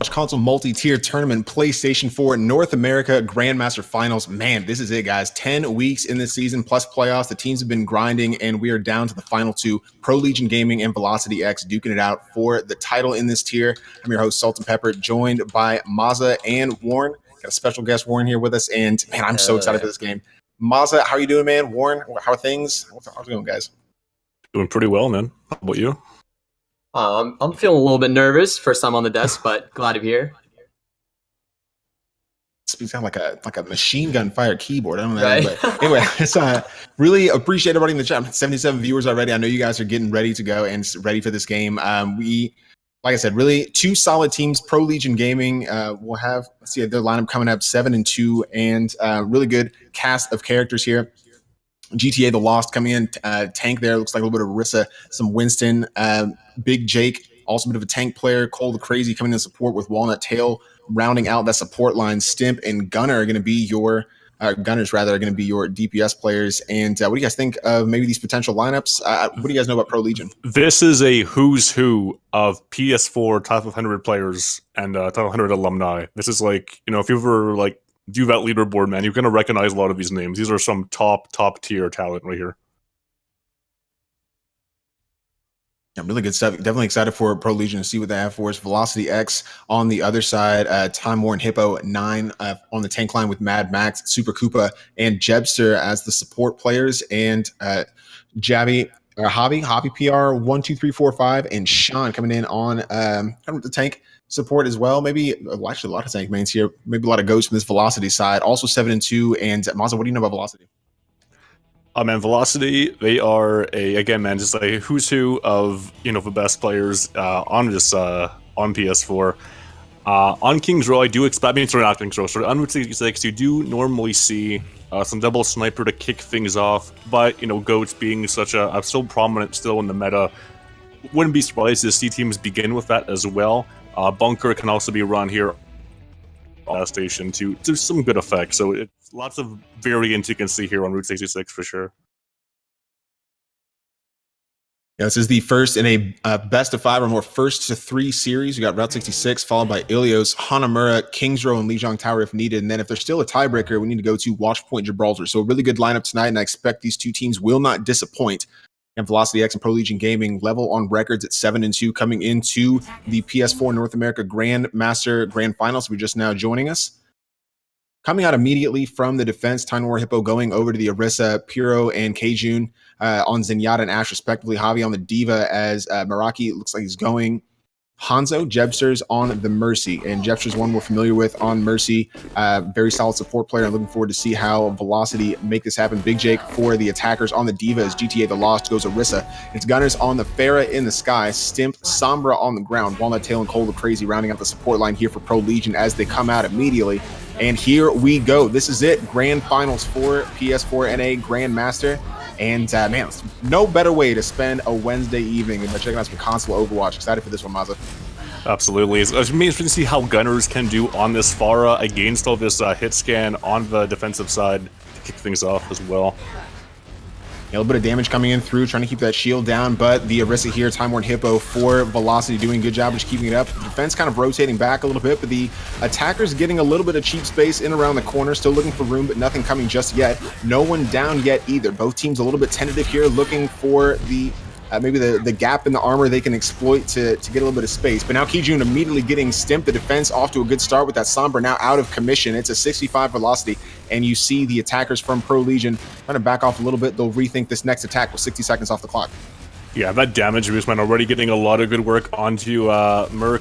Console multi-tier tournament, PlayStation 4 North America Grandmaster Finals. Man, this is it, guys. 10 weeks in this season plus playoffs. The teams have been grinding, and we are down to the final two. Prolegion Gaming and Velocity X duking it out for the title in this tier. I'm your host, Salt and Pepper, joined by Mazza and Warren. Got a special guest, Warren, here with us, and man, I'm so excited for this game. Mazza, how are you doing, man? Warren, how are things? How's it going, guys? Doing pretty well, man. How about you? I'm feeling a little bit nervous. First time on the desk, but glad to be here. It sounds like a machine gun fired keyboard. I don't know. Right. But anyway, it's really appreciate everybody in the chat. 77 viewers already. I know you guys are getting ready to go and ready for this game. We, like I said, really two solid teams. Prolegion Gaming will have, let's see, their lineup coming up 7-2, and really good cast of characters here. GTA The Lost coming in, tank there. Looks like a little bit of Rissa, some Winston, Big Jake, also a bit of a tank player. Cole the Crazy coming in support with Walnut Tail, rounding out that support line. Stimp and Gunner are going to be your Gunners rather are going to be your DPS players. And what do you guys think of maybe these potential lineups? What do you guys know about Prolegion? This is a who's who of PS4 top 100 players and top 100 alumni. This is like, you know, if you ever like do that leaderboard, man, you're going to recognize a lot of these names. These are some top tier talent right here. Yeah, really good stuff. Definitely excited for Prolegion to see what they have for us. Velocity X on the other side, Time War and Hippo 9 on the tank line with Mad Max, Super Koopa, and Jebster as the support players, and Hobby PR 1, 2, 3, 4, 5, and Sean coming in on the tank support as well. Maybe actually a lot of tank mains here. Maybe a lot of ghosts from this Velocity side. Also 7-2. And Mazza, what do you know about Velocity? Man, Velocity, they are again, man, just a who's who of, you know, the best players on this on PS4. On King's Row, I do expect, I mean, sorry, not King's Row, sorry, on Route 66, you do normally see some double sniper to kick things off, but, you know, goats being such a so prominent still in the meta, wouldn't be surprised to see teams begin with that as well. Bunker can also be run here station to some good effect. So it's lots of variants you can see here on Route 66 for sure. Yeah, this is the first in a best of 5 or more first to 3 series. We got Route 66 followed by Ilios, Hanamura, Kings Row, and Lijiang Tower if needed. And then if there's still a tiebreaker, we need to go to Watchpoint Gibraltar. So a really good lineup tonight, and I expect these two teams will not disappoint. And Velocity X and Prolegion Gaming level on records at 7-2 coming into the PS4 North America Grandmaster Grand Finals. We're just now joining us. Coming out immediately from the defense, Time War Hippo going over to the Orisa, Puro, and Kejun on Zenyatta and Ash respectively. Javi on the Diva as Meraki looks like he's going. Hanzo, Jebster's on the Mercy, and Jebster's one we're familiar with on Mercy. Very solid support player. I'm looking forward to see how Velocity make this happen. Big Jake for the attackers on the Diva as GTA The Lost goes Orisa. It's Gunners on the Farah in the sky, Stimp, Sombra on the ground, Walnut Tail and Cole the Crazy rounding out the support line here for Prolegion as they come out immediately. And here we go. This is it. Grand Finals for PS4 NA Grandmaster. And man, no better way to spend a Wednesday evening than by checking out some console Overwatch. Excited for this one, Mazza. Absolutely. It's amazing to see how Gunners can do on this Farah against all this hit scan on the defensive side to kick things off as well. A little bit of damage coming in through, trying to keep that shield down, but the Orisa here, Time War and Hippo for Velocity doing a good job of just keeping it up. The defense kind of rotating back a little bit, but the attackers getting a little bit of cheap space in around the corner, still looking for room, but nothing coming just yet. No one down yet either. Both teams a little bit tentative here, looking for the maybe the gap in the armor they can exploit to get a little bit of space. But now Kejun immediately getting Stimp. The defense off to a good start with that Sombra now out of commission. It's a 65 Velocity, and you see the attackers from Prolegion trying to back off a little bit. They'll rethink this next attack with 60 seconds off the clock. Yeah, that damage boost, man, already getting a lot of good work onto Mirka,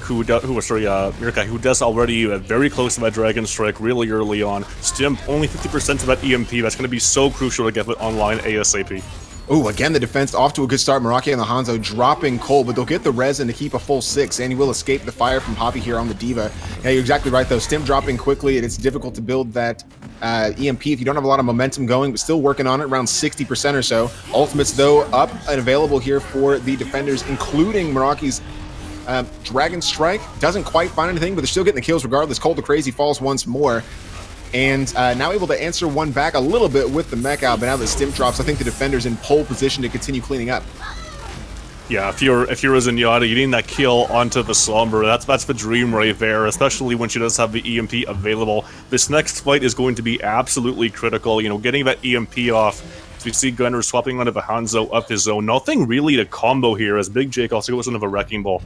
who does already very close to that Dragon Strike really early on. Stimp, only 50% of that EMP. That's going to be so crucial to get it online ASAP. Oh, again, the defense off to a good start. Meraki and the Hanzo dropping Cole, but they'll get the resin to keep a full 6, and he will escape the fire from Hoppy here on the Diva. Yeah, you're exactly right, though. Stim dropping quickly, and it's difficult to build that EMP if you don't have a lot of momentum going, but still working on it, around 60% or so. Ultimates, though, up and available here for the defenders, including Meraki's Dragon Strike. Doesn't quite find anything, but they're still getting the kills regardless. Cole the Crazy falls once more. And now able to answer one back a little bit with the mech out, but now that Stim drops, I think the defender's in pole position to continue cleaning up. Yeah, if you're a Zenyatta, getting that kill onto the Sombra, that's the dream right there, especially when she does have the EMP available. This next fight is going to be absolutely critical, you know, getting that EMP off. So we see Gunner swapping onto the Hanzo up his own. Nothing really to combo here, as Big Jake also goes into the Wrecking Ball.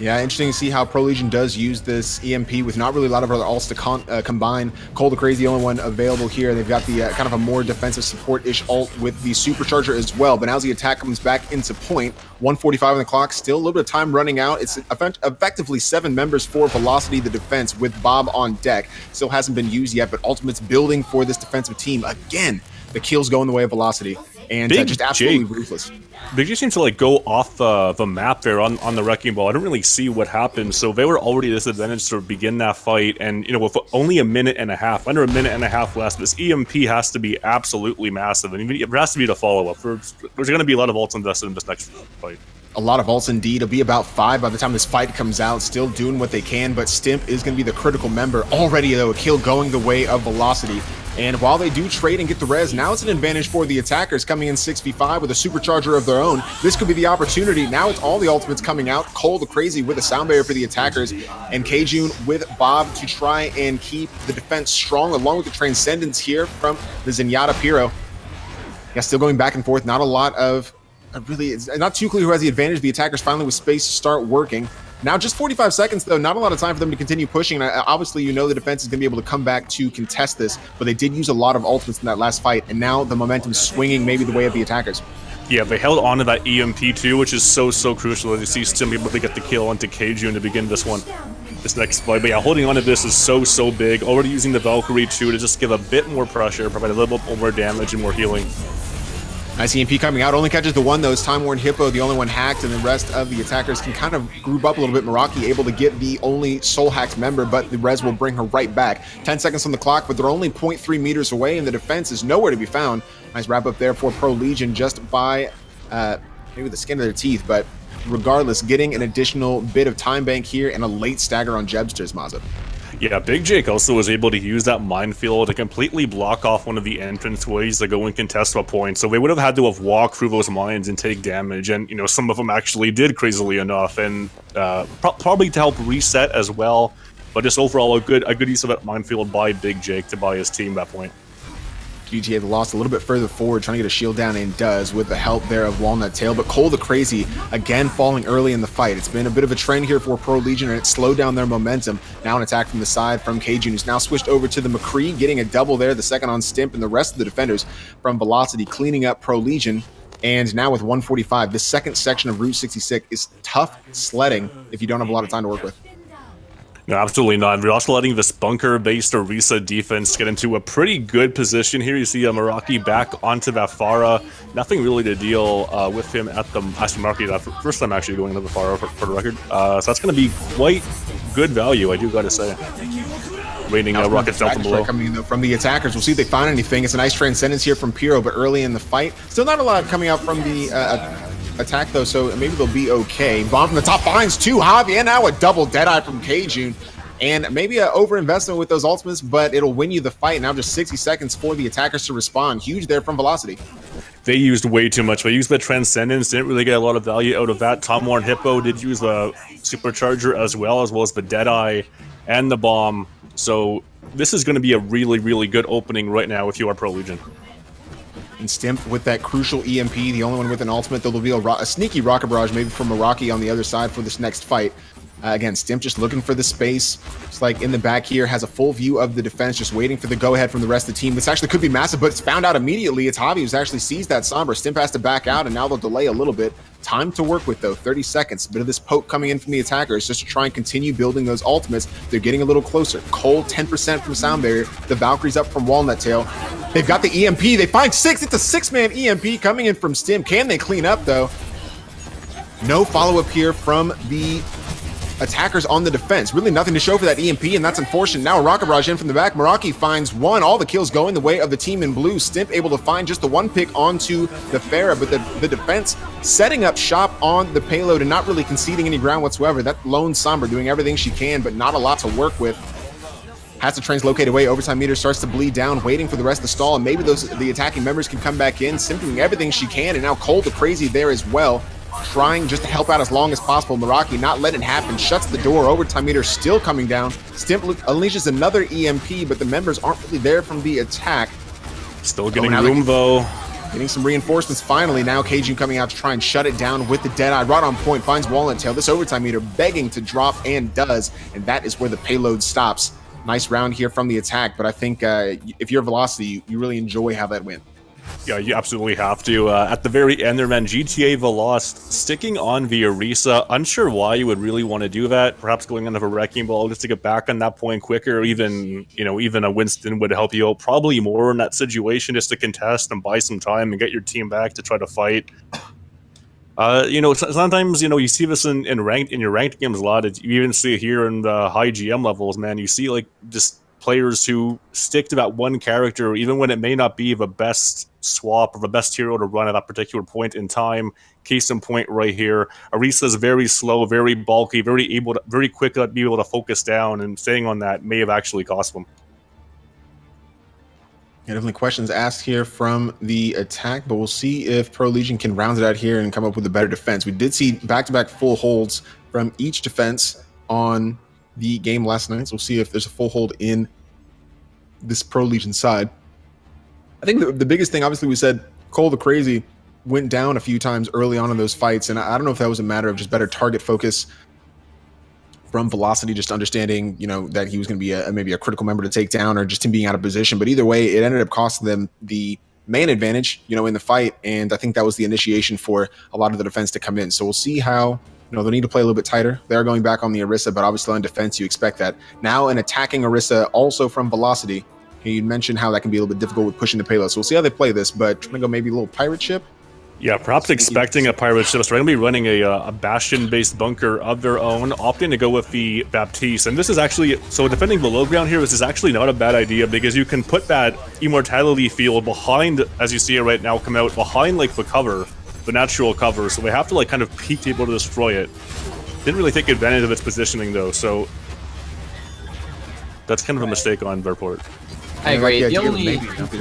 Yeah, interesting to see how Prolegion does use this EMP with not really a lot of other ults to combine. Cole the Crazy, the only one available here. They've got the kind of a more defensive support-ish ult with the Supercharger as well. But now as the attack comes back into point, 1:45 on the clock, still a little bit of time running out. It's effectively 7 members for Velocity, the defense, with Bob on deck. Still hasn't been used yet, but Ultimate's building for this defensive team. Again, the kills go in the way of Velocity. And just absolutely ruthless. Big J seems to like go off the map there on the Wrecking Ball. I didn't really see what happened, so they were already disadvantaged to begin that fight. And you know, with only a minute and a half, under a minute and a half left, this EMP has to be absolutely massive, and it has to be the follow-up. There's going to be a lot of ults invested in this next fight. A lot of ults indeed. It'll be about 5 by the time this fight comes out. Still doing what they can, but Stimp is going to be the critical member. Already, though, a kill going the way of Velocity. And while they do trade and get the res, now it's an advantage for the attackers coming in 6v5 with a supercharger of their own. This could be the opportunity. Now it's all the ultimates coming out. Cole the Crazy with a sound barrier for the attackers, and K-Jun with Bob to try and keep the defense strong, along with the Transcendence here from the Zenyatta Pyro. Yeah, still going back and forth. Not a lot of... really, it's not too clear who has the advantage. The attackers finally with space to start working. Now just 45 seconds, though. Not a lot of time for them to continue pushing. And obviously, you know the defense is going to be able to come back to contest this. But they did use a lot of ultimates in that last fight. And now the momentum's swinging maybe the way of the attackers. Yeah, they held on to that EMP too, which is so crucial. As you see Stim able to get the kill onto K-Jun to begin this next fight. But yeah, holding on to this is so big. Already using the Valkyrie too to just give a bit more pressure, provide a little bit more damage and more healing. Nice EMP coming out. Only catches the one, though. It's Time Worn Hippo, the only one hacked, and the rest of the attackers can kind of group up a little bit. Meraki able to get the only soul hacked member, but the res will bring her right back. 10 seconds on the clock, but they're only 0.3 meters away, and the defense is nowhere to be found. Nice wrap up there for Prolegion just by maybe the skin of their teeth, but regardless, getting an additional bit of time bank here and a late stagger on Jebsters, Mazza. Yeah, Big Jake also was able to use that minefield to completely block off one of the entranceways to go and contest a point. So they would have had to have walked through those mines and take damage. And, you know, some of them actually did crazily enough. And probably to help reset as well. But just overall, a good use of that minefield by Big Jake to buy his team that point. GTA lost a little bit further forward, trying to get a shield down, and does with the help there of Walnut Tail. But Cole the Crazy, again, falling early in the fight. It's been a bit of a trend here for Prolegion, and it slowed down their momentum. Now an attack from the side from K-Jun, who's now switched over to the McCree, getting a double there, the second on Stimp, and the rest of the defenders from Velocity cleaning up Prolegion. And now with 145, this second section of Route 66 is tough sledding if you don't have a lot of time to work with. No, absolutely not. We're also letting this bunker-based Orisa defense get into a pretty good position here. You see Meraki back onto that Pharah. Nothing really to deal with him at the... Actually, Meraki, that first time actually going into the Pharah for the record. So that's going to be quite good value, I do got to say. Waiting rockets down from below. Coming in, though, from the attackers. We'll see if they find anything. It's a nice Transcendence here from Pyro, but early in the fight. Still not a lot coming out from the... attack, though, so maybe they'll be okay. Bomb from the top finds 2 Javi, and now a double Deadeye from K-Jun. And maybe an overinvestment with those ultimates, but it'll win you the fight. Now just 60 seconds for the attackers to respond. Huge there from Velocity. They used way too much. They used the Transcendence, didn't really get a lot of value out of that. Time Worn Hippo did use the Supercharger as well as the Deadeye and the Bomb. So this is going to be a really good opening right now if you are Prolegion. And Stimp with that crucial EMP, the only one with an ultimate. There'll be a sneaky rocket barrage maybe from Meraki on the other side for this next fight. Again, Stimp just looking for the space. Just like in the back here, has a full view of the defense, just waiting for the go-ahead from the rest of the team. This actually could be massive, but it's found out immediately. It's Javi who's actually sees that Sombra. Stimp has to back out, and now they'll delay a little bit. Time to work with, though. 30 seconds. A bit of this poke coming in from the attackers just to try and continue building those ultimates. They're getting a little closer. Cole, 10% from Sound Barrier. The Valkyrie's up from Walnut Tail. They've got the EMP. They find 6. It's a 6-man EMP coming in from Stim. Can they clean up, though? No follow-up here from the attackers on the defense. Really nothing to show for that EMP, and that's unfortunate. Now a rocket barrage in from the back. Meraki finds 1. All the kills going the way of the team in blue. Stimp able to find just the 1 pick onto the Pharah, but the defense setting up shop on the payload and not really conceding any ground whatsoever. That lone Sombra doing everything she can, but not a lot to work with. has to translocate away. Overtime meter starts to bleed down, waiting for the rest of the stall, and maybe the attacking members can come back in. Stimp doing everything she can, and now Cold the Crazy there as well, trying just to help out as long as possible. Meraki not letting it happen, shuts the door. Overtime meter still coming down. Stimp unleashes another EMP, but the members aren't really there from the attack. Still getting room though. Getting some reinforcements finally. Now Cajun coming out to try and shut it down with the Deadeye. Right on point, finds Walnut Tail. This overtime meter begging to drop and does, and that is where the payload stops. Nice round here from the attack, but I think if you're Velocity, you really enjoy how that went. Yeah, you absolutely have to. At the very end there, man, GTA Velost sticking on the Orisa. Unsure why you would really want to do that. Perhaps going on a Wrecking Ball just to get back on that point quicker. Even, even a Winston would help you out probably more in that situation, just to contest and buy some time and get your team back to try to fight. Sometimes, you see this in your ranked games a lot. You even see it here in the high GM levels, man. You see, like, just players who stick to that one character, even when it may not be the best swap or the best hero to run at that particular point in time. Case in point right here. Orisa is very slow, very bulky, very quick to be able to focus down, and staying on that may have actually cost them. Yeah, definitely questions asked here from the attack, but we'll see if Prolegion can round it out here and come up with a better defense. We did see back-to-back full holds from each defense on the game last night, so we'll see if there's a full hold in this Prolegion side. I think the biggest thing, obviously, we said Cole the Crazy went down a few times early on in those fights, and I don't know if that was a matter of just better target focus from Velocity, just understanding, that he was going to be maybe a critical member to take down, or just him being out of position. But either way, it ended up costing them the man advantage, in the fight, and I think that was the initiation for a lot of the defense to come in. So we'll see how, they'll need to play a little bit tighter. They are going back on the Orisa, but obviously on defense, you expect that. Now an attacking Orisa, also from Velocity. You mentioned how that can be a little bit difficult with pushing the payload. So we'll see how they play this, but trying to go maybe a little pirate ship. Yeah, perhaps expecting a pirate ship. So they're going to be running a Bastion-based bunker of their own, opting to go with the Baptiste. And this is actually, so defending below ground here, this is actually not a bad idea, because you can put that Immortality field behind, as you see it right now, come out behind, like, the cover, the natural cover. So they have to, like, kind of peek to be able to destroy it. Didn't really take advantage of its positioning, though, so that's kind of a mistake on their part. I agree.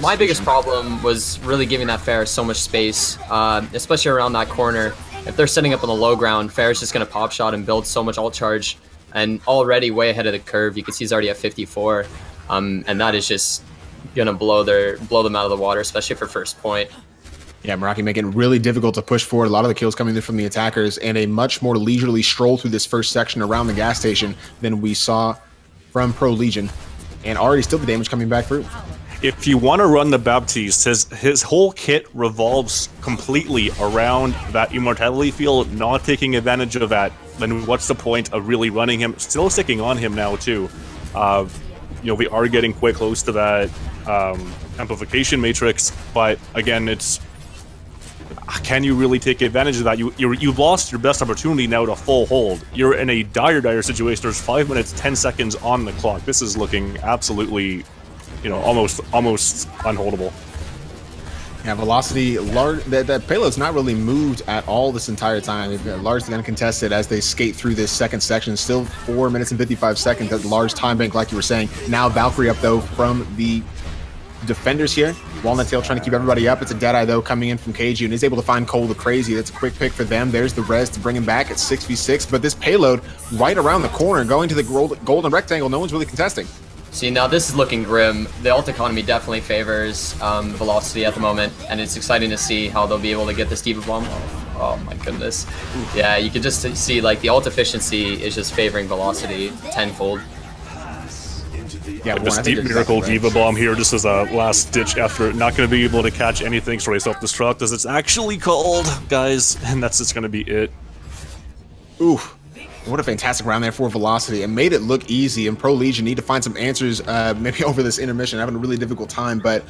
My biggest problem was really giving that Fair so much space, especially around that corner. If they're setting up on the low ground, Fair's just going to pop shot and build so much ult charge, and already way ahead of the curve. You can see he's already at 54, and that is just going to blow them out of the water, especially for first point. Yeah, Meraki making it really difficult to push forward. A lot of the kills coming in from the attackers, and a much more leisurely stroll through this first section around the gas station than we saw from Prolegion. And already still the damage coming back through. If you want to run the Baptiste, his whole kit revolves completely around that Immortality field, not taking advantage of that. Then what's the point of really running him? Still sticking on him now too. We are getting quite close to that amplification matrix, but again, it's, can you really take advantage of that? You've lost your best opportunity now to full hold. You're in a dire situation. There's 5 minutes, 10 seconds on the clock. This is looking absolutely, almost unholdable. Yeah, Velocity, that payload's not really moved at all this entire time. They've got largely uncontested as they skate through this second section. Still 4 minutes and 55 seconds at large time bank, like you were saying. Now Valkyrie up, though, from the defenders here. Walnut Tail trying to keep everybody up. It's a Deadeye, though, coming in from KG, and is able to find Cole the Crazy. That's a quick pick for them. There's the res to bring him back at 6v6, but this payload right around the corner, going to the golden rectangle, no one's really contesting. See, now this is looking grim. The ult economy definitely favors Velocity at the moment, and it's exciting to see how they'll be able to get this Diva Bomb. Oh my goodness. Yeah, you can just see, like, the ult efficiency is just favoring Velocity tenfold. Yeah, this deep miracle Diva Bomb here, just as a last-ditch effort. Not going to be able to catch anything, so self-destruct as it's actually called, guys, and that's just going to be it. Oof. What a fantastic round there for Velocity. It made it look easy, and Prolegion need to find some answers maybe over this intermission. Having a really difficult time, but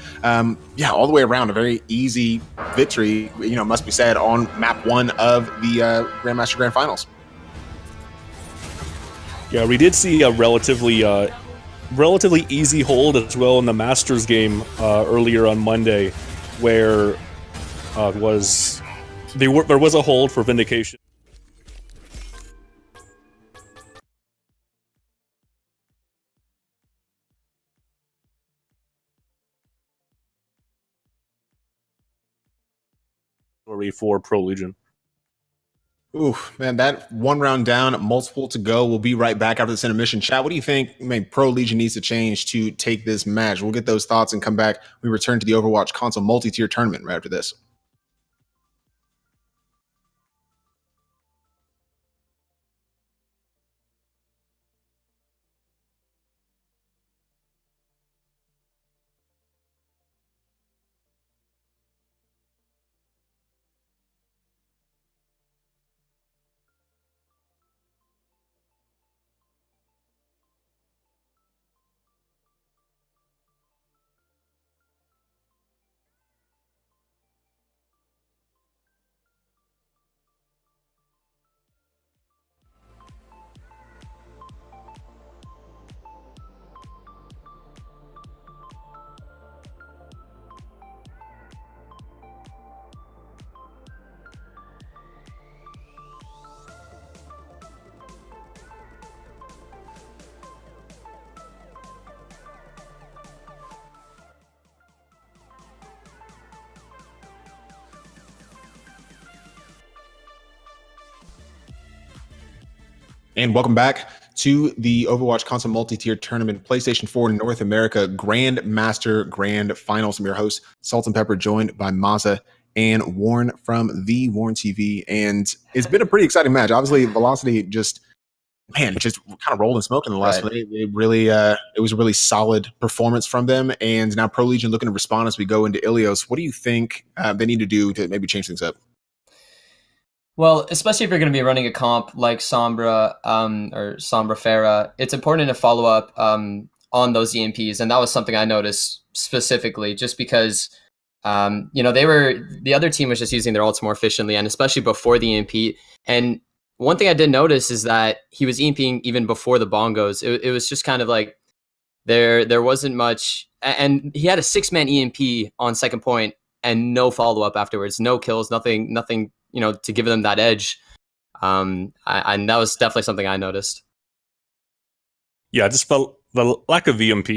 yeah, all the way around, a very easy victory, must be said, on map 1 of the Grandmaster Grand Finals. Yeah, we did see a relatively easy hold as well in the Masters game earlier on Monday, where there was a hold for Vindication. story for Prolegion. Ooh, man, that one round down, multiple to go. We'll be right back after this intermission. Chat, what do you think Prolegion needs to change to take this match? We'll get those thoughts and come back. We return to the Overwatch console multi-tier tournament right after this. And welcome back to the Overwatch console multi-tier tournament, PlayStation 4 North America Grandmaster Grand Finals. I'm your host, Salt and Pepper, joined by Maza and Warren from the Warren TV. And it's been a pretty exciting match. Obviously, Velocity just kind of rolled and smoked in the last play. It really, it was a really solid performance from them. And now Prolegion looking to respond as we go into Ilios. What do you think they need to do to maybe change things up? Well, especially if you're going to be running a comp like Sombra or Sombra Pharah, it's important to follow up on those EMPs. And that was something I noticed specifically just because, the other team was just using their ults more efficiently, and especially before the EMP. And one thing I did notice is that he was EMPing even before the bongos. It was just kind of like there wasn't much. And he had a 6-man EMP on second point and no follow-up afterwards, no kills, nothing to give them that edge. And that was definitely something I noticed. Yeah, I just felt the lack of EMP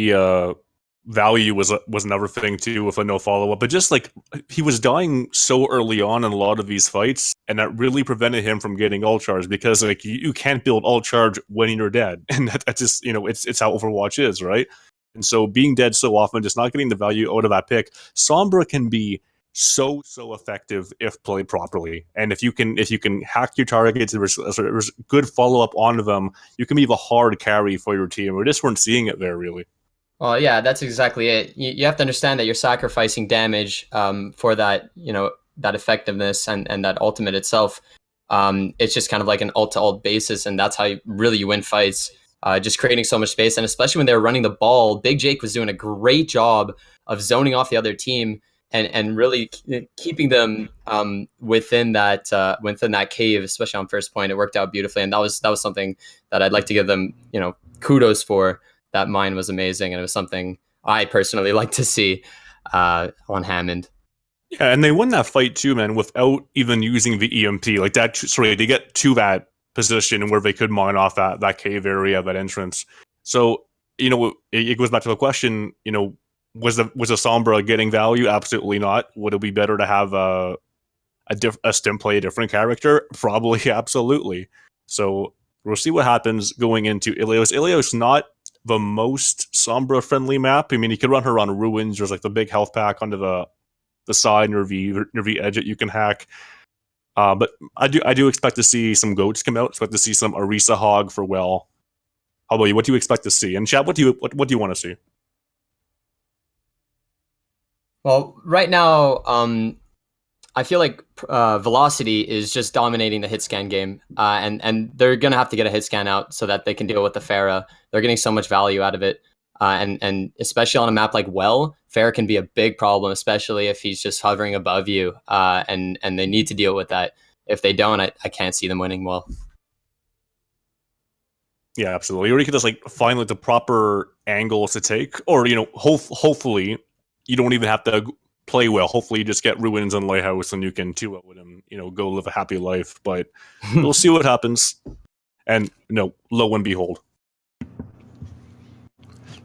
value was another thing too, with a no follow-up. But just like he was dying so early on in a lot of these fights, and that really prevented him from getting ult charge, because like you can't build ult charge when you're dead. And that's just, it's how Overwatch is, right? And so being dead so often, just not getting the value out of that pick. Sombra can be so effective if played properly, and if you can hack your targets, there's good follow-up onto them, you can be a hard carry for your team. We just weren't seeing it there really. Well, yeah, that's exactly it. You have to understand that you're sacrificing damage for that, that effectiveness and that ultimate itself. It's just kind of like an ult-to-ult basis, and that's how you win fights. Just creating so much space, and especially when they were running the ball, Big Jake was doing a great job of zoning off the other team and really keeping them within that cave, especially on first point. It worked out beautifully, and that was something that I'd like to give them, kudos for. That mine was amazing, and it was something I personally like to see on Hammond. Yeah, and they won that fight too, man, without even using the EMP. Like that, sorry, they get to that position where they could mine off that cave area, that entrance. So, it goes back to the question, was the Sombra getting value? Absolutely not. Would it be better to have a Stim play a different character? Probably, absolutely. So we'll see what happens going into Ilios. Ilios not the most Sombra friendly map. I mean, you could run her on Ruins. There's like the big health pack onto the side near the edge that you can hack. But I do expect to see some goats come out. Expect to see some Orisa Hog for Well. How about you? What do you expect to see? And chat, what do you want to see? Well, right now, I feel like Velocity is just dominating the hit scan game, and they're gonna have to get a hit scan out so that they can deal with the Pharah. They're getting so much value out of it, and especially on a map like Well, Pharah can be a big problem, especially if he's just hovering above you, and they need to deal with that. If they don't, I can't see them winning Well. Yeah, absolutely. Or you could just like find like the proper angles to take, or hopefully you don't even have to play Well. Hopefully you just get Ruins and Lighthouse and you can 2-0 with him, go live a happy life. But we'll see what happens. And lo and behold.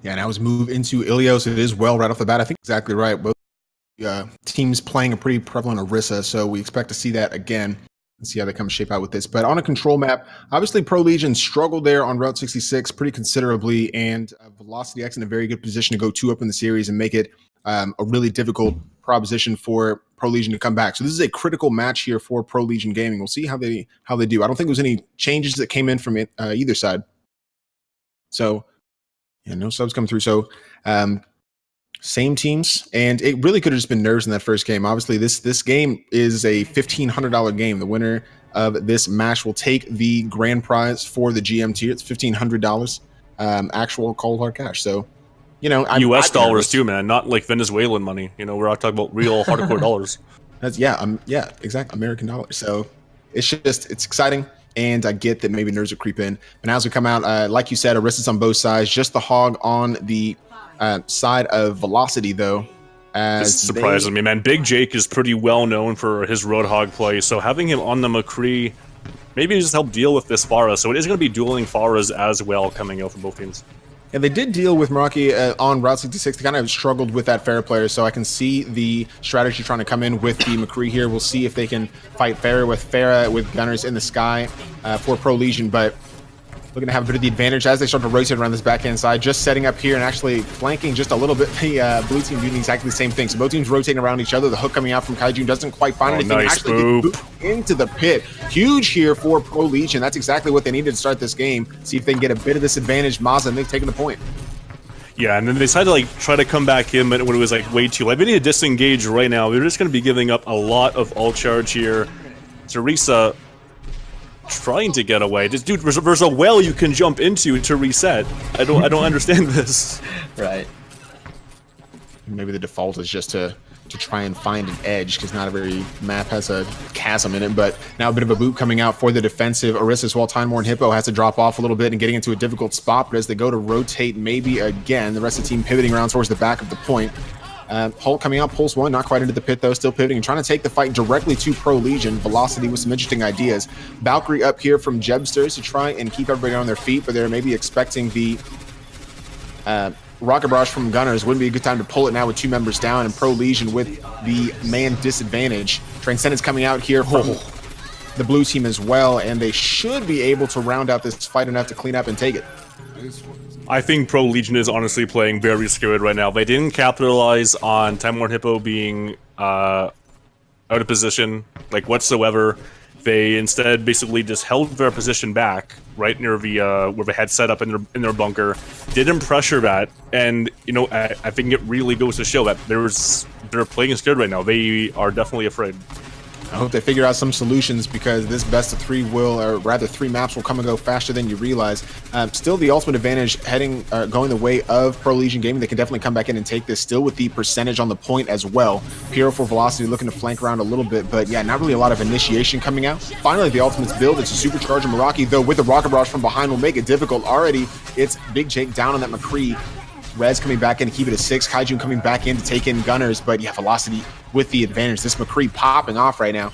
Yeah, now as we move into Ilios, it is Well right off the bat. I think exactly right. Both teams playing a pretty prevalent Orisa, so we expect to see that again and see how they come shape out with this. But on a control map, obviously Prolegion struggled there on Route 66 pretty considerably, and Velocity X in a very good position to go 2-up in the series and make it a really difficult proposition for Prolegion to come back. So this is a critical match here for Prolegion Gaming. We'll see how they do. I don't think there was any changes that came in from either side. So yeah, no subs coming through. So same teams, and it really could have just been nerves in that first game. Obviously, this game is a $1,500 game. The winner of this match will take the grand prize for the GM tier. It's $1,500 actual cold hard cash. So, you know, US dollars too, man, not like Venezuelan money. You know, we're not talking about real hardcore dollars. That's yeah, exactly, American dollars. So it's exciting. And I get that maybe nerves will creep in. But now as we come out, like you said, Orisa's on both sides. Just the hog on the side of Velocity, though. This surprises me, man. Big Jake is pretty well known for his Roadhog play, so having him on the McCree maybe just help deal with this Pharah. So it is going to be dueling Pharahs as well coming out from both teams. And they did deal with Meraki on Route 66. They kind of struggled with that Pharah player, so I can see the strategy trying to come in with the McCree here. We'll see if they can fight Pharah with Gunners in the sky for Prolegion, but looking to have a bit of the advantage as they start to rotate around this backhand side, just setting up here and actually flanking just a little bit. The blue team doing exactly the same thing. So both teams rotating around each other. The hook coming out from Kaijun doesn't quite find anything. Nice actually gets into the pit. Huge here for Prolegion. That's exactly what they needed to start this game. See if they can get a bit of this advantage. Maza and they've taken the point. Yeah, and then they decided to like try to come back in, but when it was like way too late. They need to disengage right now. They're just going to be giving up a lot of ult charge here. Teresa trying to get away. Just, dude, there's a well you can jump into to reset. I don't understand this. Right. Maybe the default is just to try and find an edge, because not every map has a chasm in it. But now a bit of a boot coming out for the defensive Orisa, while Time-Worn Hippo has to drop off a little bit and getting into a difficult spot. But as they go to rotate maybe again, the rest of the team pivoting around towards the back of the point. Hulk coming out, Pulse 1, not quite into the pit though, still pivoting and trying to take the fight directly to Prolegion. Velocity with some interesting ideas. Valkyrie up here from Jebsters to try and keep everybody on their feet, but they're maybe expecting the Rocket Barrage from Gunners. Wouldn't be a good time to pull it now with 2 members down, and Prolegion with the man disadvantage. Transcendence coming out here from the blue team as well, and they should be able to round out this fight enough to clean up and take it. I think Prolegion is honestly playing very scared right now. They didn't capitalize on Time-Worn Hippo being out of position, like whatsoever. They instead basically just held their position back right near the where they had set up in their bunker. Didn't pressure that, and you know I think it really goes to show that they're playing scared right now. They are definitely afraid. I hope they figure out some solutions, because this best of 3 will, or rather 3 maps will come and go faster than you realize. Still the ultimate advantage going the way of Prolegion Gaming. They can definitely come back in and take this, still with the percentage on the point as well. Pyro for Velocity looking to flank around a little bit, but yeah, not really a lot of initiation coming out. Finally, the ultimate's build. It's a supercharger Meraki, though, with the Rocket Barrage from behind will make it difficult. Already, it's Big Jake down on that McCree. Rez coming back in to keep it at 6. Kaijun coming back in to take in Gunners, but yeah, Velocity with the advantage. This McCree popping off right now.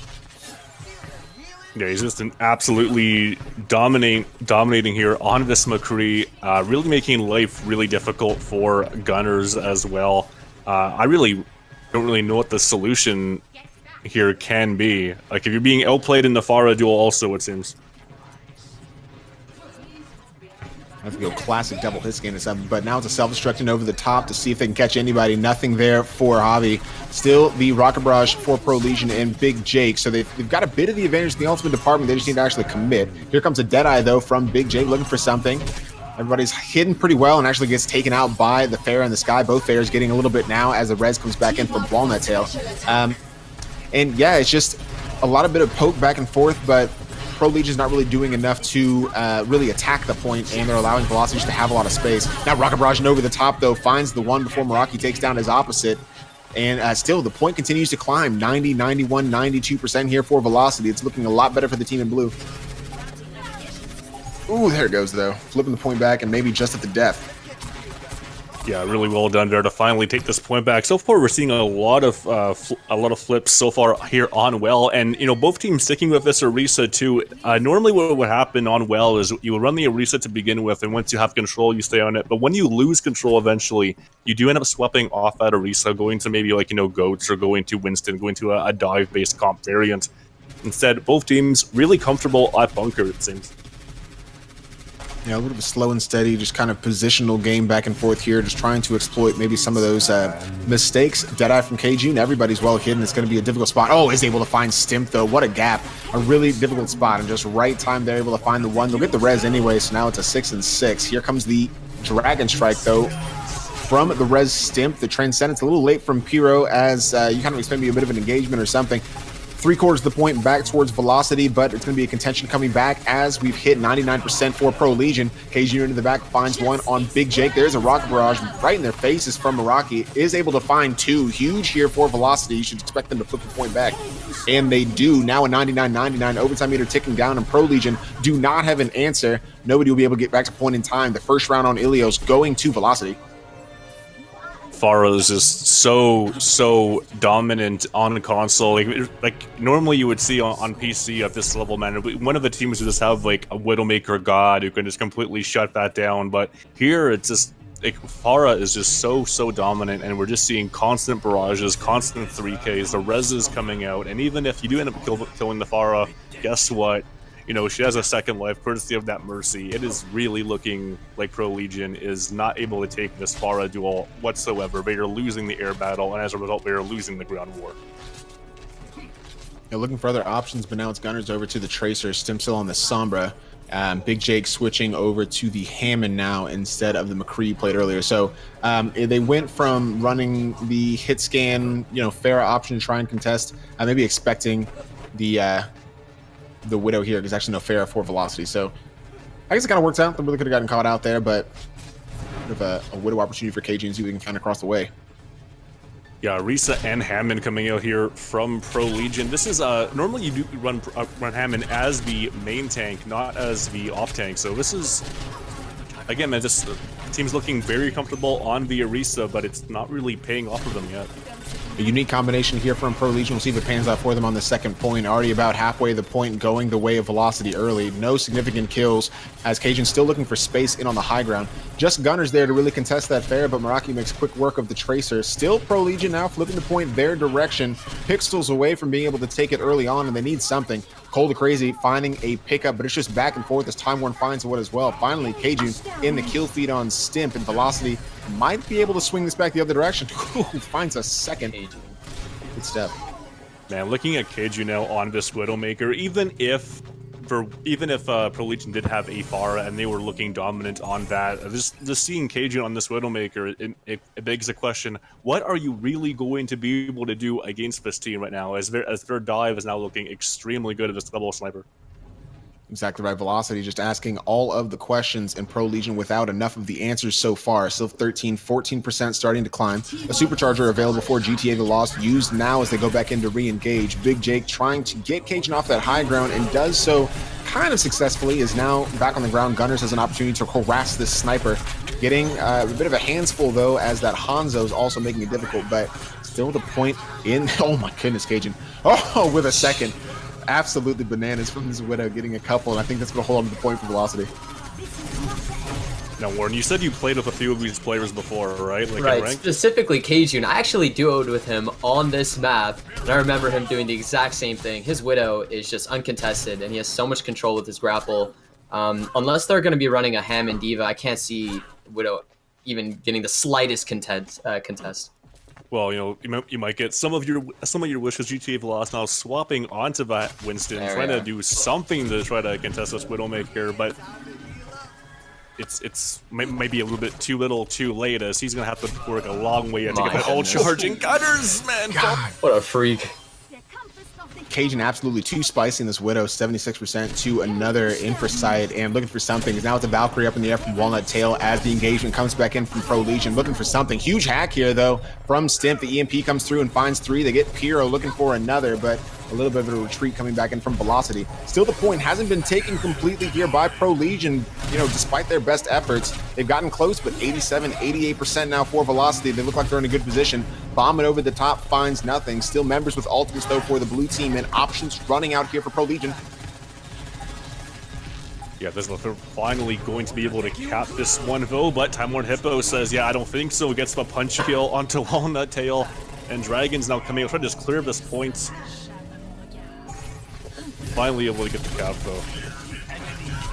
Yeah, he's just an absolutely dominating here on this McCree, really making life really difficult for Gunners as well. I really don't really know what the solution here can be. Like, if you're being outplayed in the Pharah duel also, it seems. I have to go classic double hit scan to 7, but now it's a self-destructing over the top to see if they can catch anybody. Nothing there for Javi. Still the Rocket Barrage for Prolegion and Big Jake, so they've got a bit of the advantage in the ultimate department. They just need to actually commit. Here comes a Deadeye, though, from Big Jake, looking for something. Everybody's hidden pretty well and actually gets taken out by the Pharah in the sky. Both Pharahs getting a little bit now as the Rez comes back in from Walnut Tail. And yeah, it's just a lot of bit of poke back and forth, but Prolegion's not really doing enough to really attack the point, and they're allowing Velocity to have a lot of space. Now Rocket Barrage over the top, though, finds the one before Meraki takes down his opposite. And still, the point continues to climb. 90, 91, 92% here for Velocity. It's looking a lot better for the team in blue. Ooh, there it goes, though. Flipping the point back and maybe just at the death. Yeah, really well done there to finally take this point back. So far, we're seeing a lot of flips so far here on Well, and you know both teams sticking with this Orisa too. Normally, what would happen on Well is you would run the Orisa to begin with, and once you have control, you stay on it. But when you lose control, eventually, you do end up swapping off that Orisa, going to maybe like Goats or going to Winston, going to a dive-based comp variant. Instead, both teams really comfortable at bunker. It seems. Yeah, a little bit of a slow and steady, just kind of positional game back and forth here, just trying to exploit maybe some of those mistakes. Deadeye from KG, everybody's well hidden. It's going to be a difficult spot. Oh, is able to find Stimp, though. What a gap. A really difficult spot, and just right time they're able to find the one. They'll get the res anyway, so now it's a 6-6. Here comes the Dragon Strike, though, from the res Stimp. The Transcendence a little late from Pyro, as you kind of expect maybe a bit of an engagement or something. 3/4 of the point back towards Velocity, but it's going to be a contention coming back as we've hit 99% for Prolegion. KG into the back finds one on Big Jake. There's a rocket barrage right in their faces from Meraki. Is able to find two. Huge here for Velocity. You should expect them to flip the point back. And they do. Now a 99-99. Overtime meter ticking down, and Prolegion do not have an answer. Nobody will be able to get back to point in time. The first round on Ilios going to Velocity. Pharah is just so dominant on console. Like normally you would see on PC at this level, man. One of the teams would just have like a Widowmaker god who can just completely shut that down. But here it's just like Pharah is just so dominant, and we're just seeing constant barrages, constant 3Ks. The res is coming out, and even if you do end up killing the Pharah, guess what? You know, she has a second life courtesy of that Mercy. It is really looking like Prolegion is not able to take this Pharah duel whatsoever. They are losing the air battle, and as a result, they are losing the ground war. Yeah, looking for other options, but now it's Gunners over to the Tracer. Stim still on the Sombra. Big Jake switching over to the Hammond now instead of the McCree played earlier. So they went from running the hit scan, Pharah option to try and contest, maybe expecting the Widow here, because actually no Pharah for Velocity. So I guess it kind of works out. They really could have gotten caught out there, but bit of a Widow opportunity for KG and see what we can find across the way. Yeah, Risa and Hammond coming out here from Prolegion. This is normally you do run Hammond as the main tank, not as the off tank. So this is again, man, this team's looking very comfortable on the Orisa, but it's not really paying off for them yet. A unique combination here from Prolegion. We'll see if it pans out for them on the second point. Already about halfway the point, going the way of Velocity early. No significant kills, as Cajun's still looking for space in on the high ground. Just Gunners there to really contest that fair, but Meraki makes quick work of the Tracer. Still Prolegion now flipping the point their direction. Pixels away from being able to take it early on, and they need something. Cold to Crazy finding a pickup, but it's just back and forth as Time Warn finds what as well. Finally, Cajun in the kill feed on Stimp, and Velocity might be able to swing this back the other direction. Ooh, finds a second. Good stuff. Man, looking at Keiju now on this Widowmaker, even if Prolegion did have a Pharah and they were looking dominant on that, just seeing Keiju on this Widowmaker, it begs the question: what are you really going to be able to do against this team right now? As their dive is now looking extremely good at this level of sniper. Exactly right. Velocity just asking all of the questions, and Prolegion without enough of the answers so far. Still 14% starting to climb. A supercharger available for GTA The Lost, used now as they go back in to re-engage. Big Jake trying to get Cajun off that high ground, and does so kind of successfully. Is now back on the ground. Gunners has an opportunity to harass this sniper. Getting a bit of a handsful though, as that Hanzo is also making it difficult, but still the point in. Oh my goodness, Cajun. Oh, with a second. Absolutely bananas from this Widow, getting a couple, and I think that's going to hold on to the point for Velocity. Now, Warren, you said you played with a few of these players before, right? Like right, specifically Cajun. I actually duoed with him on this map, and I remember him doing the exact same thing. His Widow is just uncontested, and he has so much control with his grapple. Unless they're going to be running a Hammond Diva, I can't see Widow even getting the slightest contest. Well, you might get some of your wishes. GTA The Lost now swapping onto that Winston, trying to do something to try to contest this Widowmaker, but it's maybe a little bit too little, too late, as he's gonna have to work a long way to get that all charging Gunners, man. God. What a freak. Cajun absolutely too spicy in this Widow, 76% to another infra site, and looking for something. Now it's a Valkyrie up in the air from Walnut Tail as the engagement comes back in from Prolegion, looking for something. Huge hack here though from Stimp. The EMP comes through and finds 3. They get Pyro looking for another, but A little bit of a retreat coming back in from Velocity. Still, the point hasn't been taken completely here by Prolegion, despite their best efforts. They've gotten close, but 87, 88% now for Velocity. They look like they're in a good position. Bombing over the top finds nothing. Still members with ultimates, though, for the blue team, and options running out here for Prolegion. Yeah, they're finally going to be able to cap this one, though, but Time Lord Hippo says, yeah, I don't think so. Gets the punch kill onto Walnut Tail, and Dragon's now coming out, trying to just clear this point. Finally able to get the cap, though.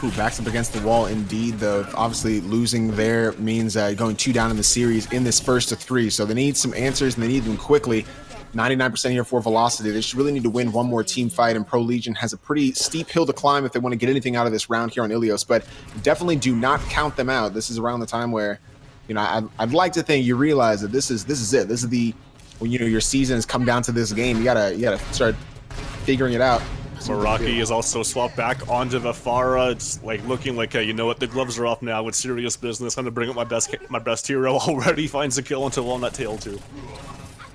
Ooh, backs up against the wall indeed, though. Obviously, losing there means going 2 down in the series in this first of 3, so they need some answers, and they need them quickly. 99% here for Velocity. They just really need to win one more team fight, and Prolegion has a pretty steep hill to climb if they want to get anything out of this round here on Ilios, but definitely do not count them out. This is around the time where, I'd like to think you realize that this is it. This is the, when, your season has come down to this game. You gotta start figuring it out. Meraki is also swapped back onto the Pharah. It's like looking like, you know what, the gloves are off now. It's serious business. I'm gonna bring up my best hero. Already finds a kill into Walnut Tail too.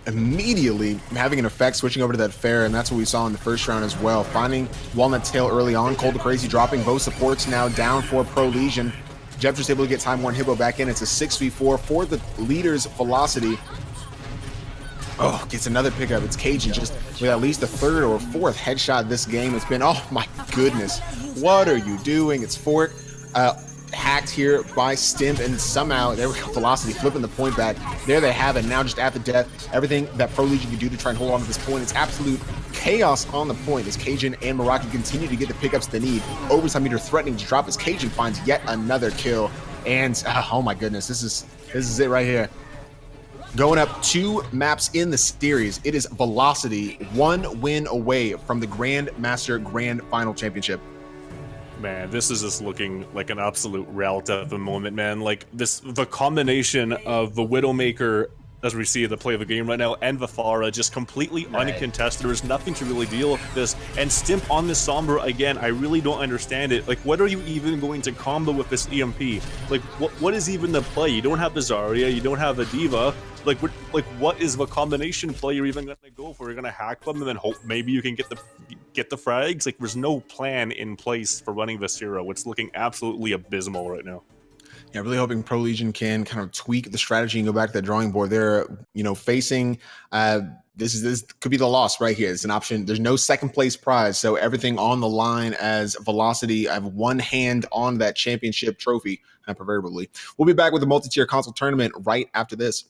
Immediately having an effect, switching over to that fair, and that's what we saw in the first round as well. Finding Walnut Tail early on, Cold to Crazy dropping both supports now down for Prolegion. Jeff just able to get Time Lord Hippo back in. It's a 6v4 for the leaders, Velocity. Oh, gets another pickup. It's Cajun just with at least the 3rd or 4th headshot this game. It's been, oh my goodness, what are you doing? It's Fort. Hacked here by Stimp, and somehow there we go, Velocity flipping the point back. There they have it. Now just at the death, everything that Prolegion can do to try and hold on to this point. It's absolute chaos on the point as Cajun and Meraki continue to get the pickups they need. Overtime meter threatening to drop as Cajun finds yet another kill. And oh my goodness, this is it right here. Going up 2 maps in the series, it is Velocity 1 win away from the Grandmaster Grand Final Championship. Man, this is just looking like an absolute rout at the moment, man. Like, the combination of the Widowmaker, as we see the play of the game right now, and the Pharah just completely uncontested. There's nothing to really deal with this. And Stimp on this Sombra, again, I really don't understand it. Like, what are you even going to combo with this EMP? Like, what is even the play? You don't have the Zarya, you don't have the Diva. Like, what is the combination play you're even gonna go for? You're gonna hack them and then hope maybe you can get the frags? Like, there's no plan in place for running this hero. It's looking absolutely abysmal right now. Yeah, really hoping Prolegion can kind of tweak the strategy and go back to the drawing board. They're, facing this could be the loss right here. It's an option. There's no second place prize, so everything on the line as Velocity. I have one hand on that championship trophy, proverbially. We'll be back with the multi-tier console tournament right after this.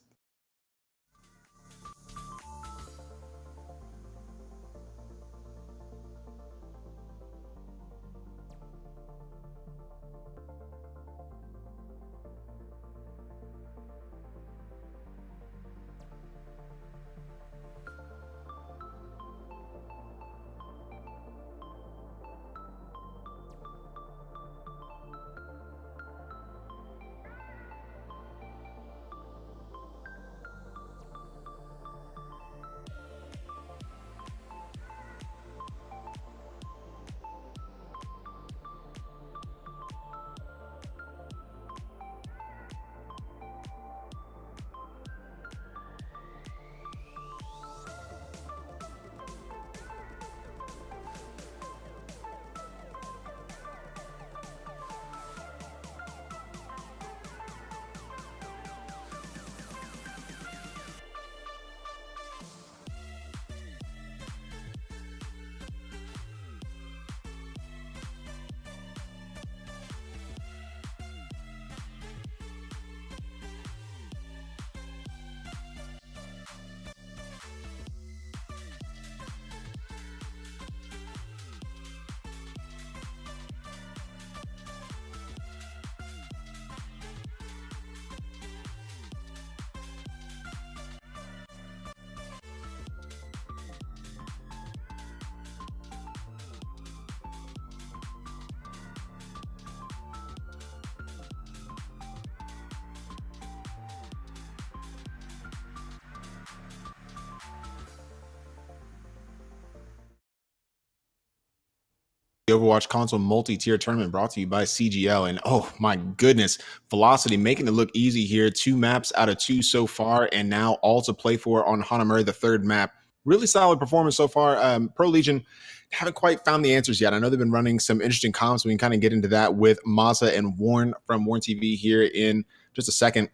The Overwatch console multi-tier tournament brought to you by CGL, and oh my goodness, Velocity making it look easy here. 2 maps out of 2 so far, and now all to play for on Hanamura, the 3rd map. really solid performance so far. Prolegion haven't quite found the answers yet. I know they've been running some interesting comps. We can kind of get into that with Maza and Warren from Warren TV here in just a second.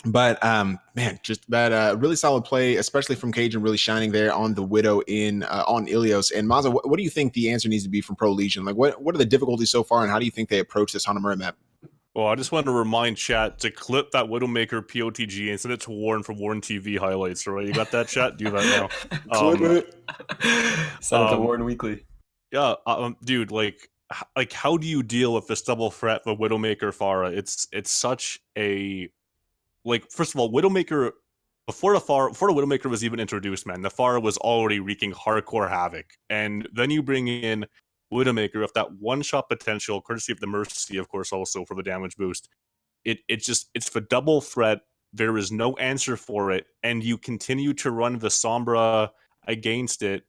But man, just that really solid play, especially from Cajun, really shining there on the Widow in on Ilios. And Maza, what do you think the answer needs to be from Prolegion? Like, what are the difficulties so far, and how do you think they approach this Hanamura map? Well, I just want to remind chat to clip that Widowmaker POTG and send it to Warren for Warren TV highlights. Right, you got that, chat? Do that now. Clip it. Send it to Warren weekly. Yeah, dude, like how do you deal with this double threat for Widowmaker Pharah? It's such a first of all, Widowmaker before the Widowmaker was even introduced, man, the Pharah was already wreaking hardcore havoc, and then you bring in Widowmaker with that one-shot potential, courtesy of the Mercy, of course, also for the damage boost. It's the double threat. There is no answer for it, and you continue to run the Sombra against it.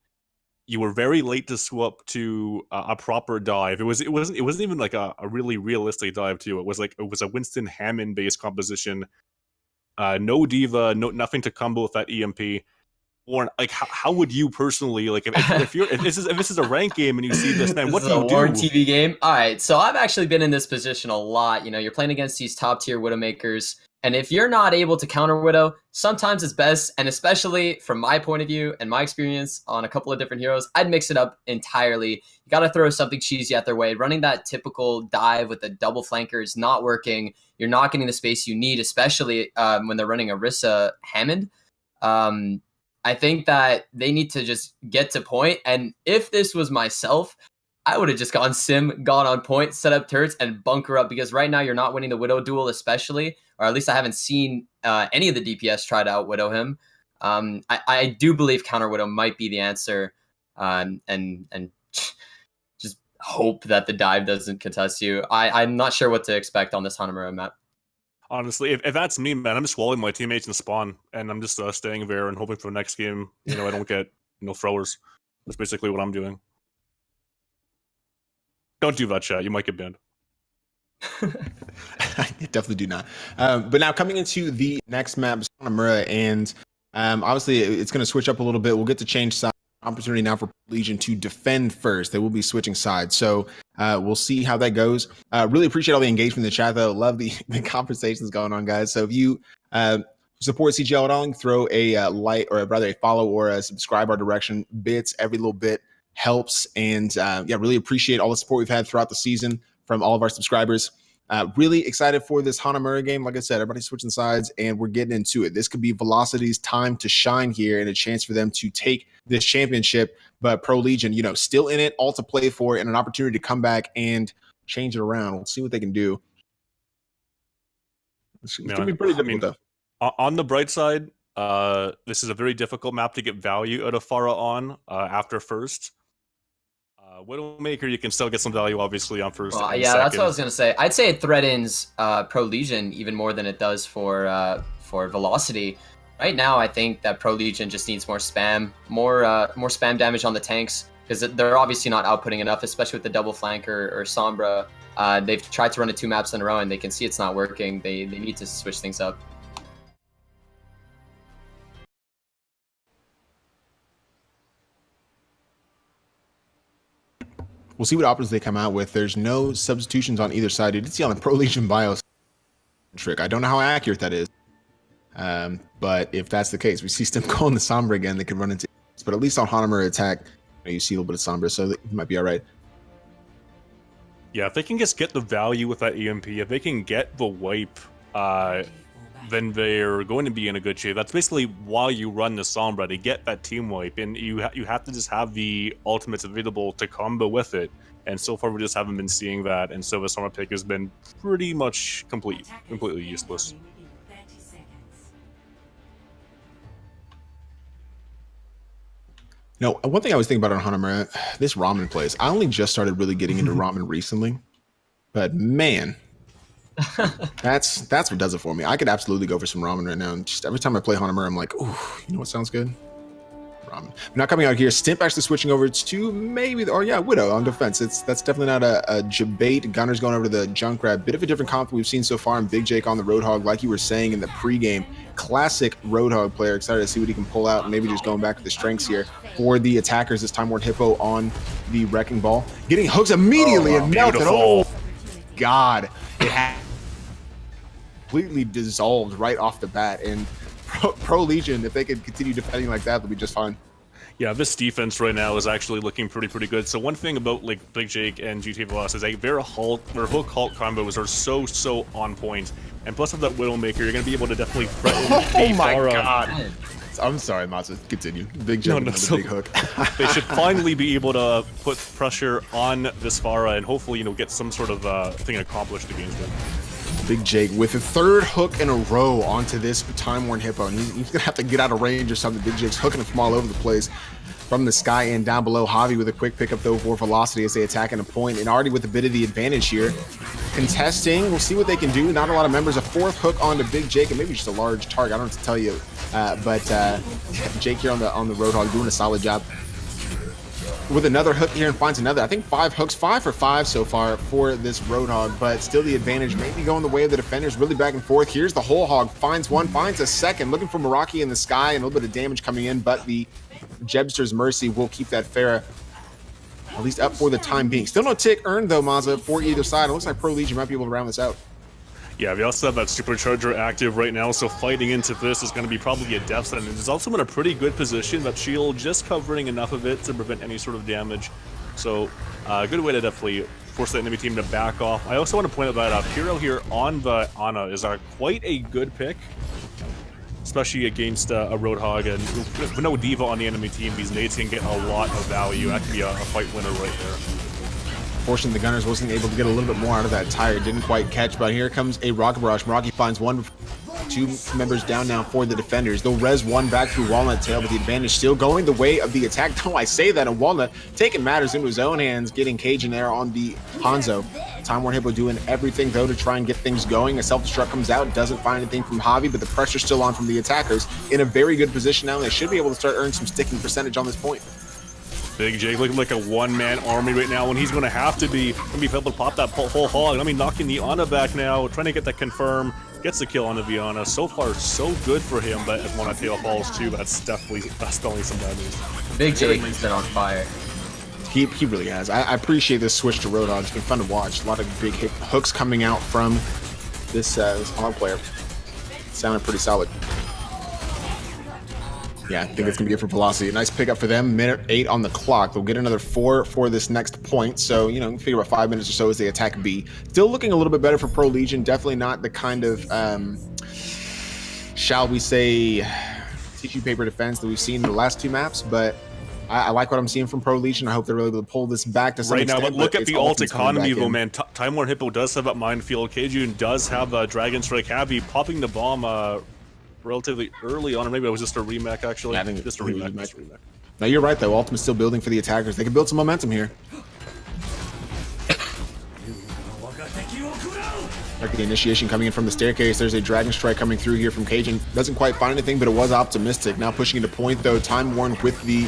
You were very late to swap to a proper dive. It wasn't even like a really realistic dive too. It was a Winston Hammond based composition. No diva, nothing to combo with that EMP. Warren, like how would you personally if this is a rank game and you see this, man, what do you do? This is a Warren TV game. All right, so I've actually been in this position a lot. You know, you're playing against these top tier Widowmakers, and if you're not able to counter Widow, sometimes it's best, and especially from my point of view and my experience on a couple of different heroes, I'd mix it up entirely. You got to throw something cheesy at their way. Running that typical dive with a double flanker is not working. You're not getting the space you need, especially when they're running Orisa Hammond. I think that they need to just get to point, and if this was myself, I would have just gone on point, set up turrets, and bunker up, because right now you're not winning the Widow duel, especially, or at least I haven't seen any of the DPS try to out-Widow him. I do believe counter Widow might be the answer, and just hope that the dive doesn't contest you. I'm not sure what to expect on this Hanamura map. Honestly, if that's me, man, I'm just walling my teammates in spawn, and I'm just staying there and hoping for the next game, I don't get throwers. That's basically what I'm doing. Don't do that, chat. You might get banned. I definitely do not. But now coming into the next map, Hanamura, and obviously it's going to switch up a little bit. We'll get to change sides. Opportunity now for Legion to defend first. They will be switching sides, so we'll see how that goes. Really appreciate all the engagement in the chat, though. Love the conversations going on, guys. So if you support CGL at all, throw a like, or rather a follow or a subscribe our direction. Bits, every little bit helps, and really appreciate all the support we've had throughout the season from all of our subscribers. Really excited for this Hanamura game. Like I said, everybody's switching sides, and we're getting into it. This could be Velocity's time to shine here, and a chance for them to take this championship. But Prolegion, still in it, all to play for, and an opportunity to come back and change it around. We'll see what they can do. It's going to be pretty difficult, though. On the bright side, this is a very difficult map to get value out of Pharah on after first. Widowmaker, you can still get some value, obviously, on first. Yeah, second. That's what I was going to say. I'd say it threatens Prolegion even more than it does for Velocity. Right now, I think that Prolegion just needs more spam, more spam damage on the tanks, because they're obviously not outputting enough, especially with the double flank or Sombra. They've tried to run it 2 maps in a row, and they can see it's not working. They need to switch things up. We'll see what options they come out with. There's no substitutions on either side. You did see on the Prolegion bios trick. I don't know how accurate that is. But if that's the case, we see Stim calling the Sombra again. They could run into, but at least on Hanamura attack, you see a little bit of Sombra, so it might be all right. Yeah, if they can just get the value with that EMP, if they can get the wipe, then they're going to be in a good shape. That's basically why you run the Sombra, to get that team wipe, and you have to just have the ultimates available to combo with it. And so far, we just haven't been seeing that, and so the Sombra pick has been pretty much completely useless. One thing I was thinking about on Hanamura, this ramen place. I only just started really getting into ramen recently, but man, that's what does it for me. I could absolutely go for some ramen right now. And just every time I play Hanamura, I'm like, ooh, you know what sounds good? Ramen. common. Not coming out here. Stimp actually switching over to maybe, Widow on defense. That's definitely not a debate. Gunner's going over to the Junkrat. Bit of a different comp we've seen so far, and Big Jake on the Roadhog, like you were saying in the pregame. Classic Roadhog player. Excited to see what he can pull out, and maybe just going back to the strengths here for the attackers. This time, Warren Hippo on the Wrecking Ball, getting hooks immediately and melted. Oh God, it had completely dissolved right off the bat, and Prolegion, if they could continue defending like that, they'll be just fine. Yeah, this defense right now is actually looking pretty good. So one thing about like Big Jake and GTA Veloz is like their hook halt combos are so on point, and plus with that Widowmaker, you're gonna be able to definitely threaten. Oh my God! I'm sorry, Mazza. Continue. Big Jake with the big hook. They should finally be able to put pressure on this Farah and hopefully get some sort of thing accomplished against it. Big Jake with a third hook in a row onto this time-worn Hippo, and he's gonna have to get out of range or something. Big Jake's hooking him from all over the place, from the sky and down below. Javi with a quick pickup though for velocity as they attack in a point, and already with a bit of the advantage here. Contesting, we'll see what they can do. Not a lot of members. A fourth hook onto Big Jake, and maybe just a large target. I don't know what to tell you, but Jake here on the Roadhog doing a solid job. With another hook here and finds another. I think 5 hooks, 5 for 5 so far for this Roadhog, but still the advantage maybe going the way of the defenders, really back and forth. Here's the whole hog, finds one, finds a second, looking for Meraki in the sky, and a little bit of damage coming in, but the Jebster's Mercy will keep that Farah at least up for the time being. Still no tick earned though, Mazza, for either side. It looks like Prolegion might be able to round this out. Yeah, we also have that Supercharger active right now, so fighting into this is going to be probably a death sentence. It's also in a pretty good position, that shield just covering enough of it to prevent any sort of damage. So, a good way to definitely force the enemy team to back off. I also want to point out that Piro here on the Ana is quite a good pick, especially against a Roadhog, and with no Diva on the enemy team, these nades can get a lot of value. That could be a fight winner right there. Fortunately, the Gunners wasn't able to get a little bit more out of that tire. Didn't quite catch, but here comes a Rocket Barrage. Meraki finds one, 2 members down now for the defenders. They'll res one back through Walnut Tail, but the advantage still going the way of the attack. Though I say that, and Walnut taking matters into his own hands, getting Cajun there on the Hanzo. Time-worn Hippo doing everything, though, to try and get things going. A self-destruct comes out, doesn't find anything from Javi, but the pressure's still on from the attackers. In a very good position now, and they should be able to start earning some sticking percentage on this point. Big Jake looking like a one-man army right now, and he's going to have to be able to pop that whole hog. I mean, knocking the Ana back now, trying to get that confirm. Gets the kill on the Viana. So far, so good for him, but as Walnut Tail falls too, that's definitely spelling some bad news. Big Jake has been on fire. He really has. I appreciate this switch to Roadhog. It's been fun to watch. A lot of big hooks coming out from this hog player. Sounded pretty solid. Yeah, I think that's going to be it for Velocity. A nice pickup for them. Minute 8 on the clock. They'll get another 4 for this next point. So, figure about 5 minutes or so as they attack B. Still looking a little bit better for Prolegion. Definitely not the kind of, shall we say, tissue paper defense that we've seen in the last 2 maps. But I like what I'm seeing from Prolegion. I hope they're really able to pull this back to some extent. Right now, but look at the ult economy, though, man. Time-worn Hippo does have that minefield. Cajun does have Dragon Strike. Javi popping the bomb relatively early on, or maybe it was just a remake, actually. Yeah, I think just a remake. No, you're right, though. Ultimate's still building for the attackers. They can build some momentum here. Like the initiation coming in from the staircase. There's a Dragon Strike coming through here from Cajun. Doesn't quite find anything, but it was optimistic. Now pushing into point, though. Time-worn with the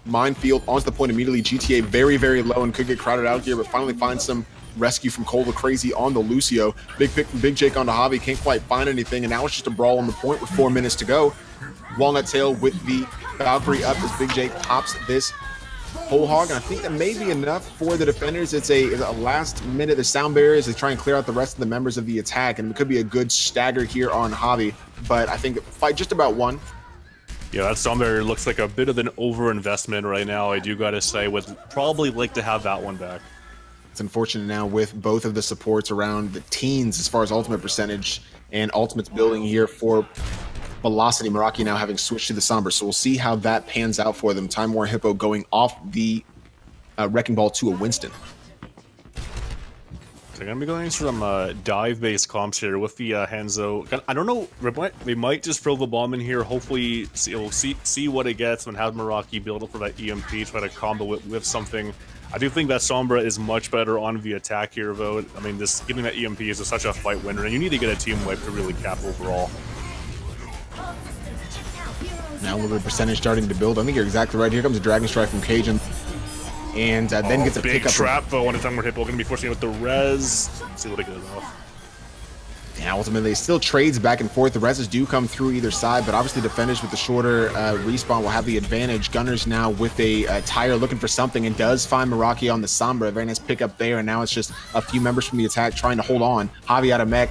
minefield onto the point immediately. GTA very, very low and could get crowded out here, but finally finds some rescue from Cole the Crazy on the Lucio. Big pick from Big Jake onto Javi. Can't quite find anything, and now it's just a brawl on the point with 4 minutes to go. Walnut Tail with the Valkyrie up as Big Jake pops this whole hog, and I think that may be enough for the defenders. It's a last minute. The sound barriers, they try and clear out the rest of the members of the attack, and it could be a good stagger here on Javi, but I think the fight just about won. Yeah, that sound barrier looks like a bit of an over-investment right now, I do gotta say. Would probably like to have that one back. It's unfortunate now with both of the supports around the teens as far as ultimate percentage and ultimates building here for Velocity. Meraki now having switched to the Somber, so we'll see how that pans out for them. Time-worn Hippo going off the Wrecking Ball to a Winston. They're going to be going some dive-based comps here with the Hanzo. I don't know, they might just throw the bomb in here. Hopefully, we'll see what it gets and have Meraki build up for that EMP, try to combo it with something. I do think that Sombra is much better on the attack here, though. I mean, getting that EMP is such a fight winner, and you need to get a team wipe to really cap overall. Now a little bit of percentage starting to build. I think you're exactly right. Here comes a Dragon Strike from Cajun. And then gets a big pick up. Trap, though, on a time where Hippo going to be forcing it with the res. Let's see what it goes off. Yeah, ultimately, still trades back and forth. The reses do come through either side, but obviously defenders with the shorter respawn will have the advantage. Gunners now with a tire looking for something and does find Meraki on the Sombra. Very nice pickup there, and now it's just a few members from the attack trying to hold on. Javi out of mech,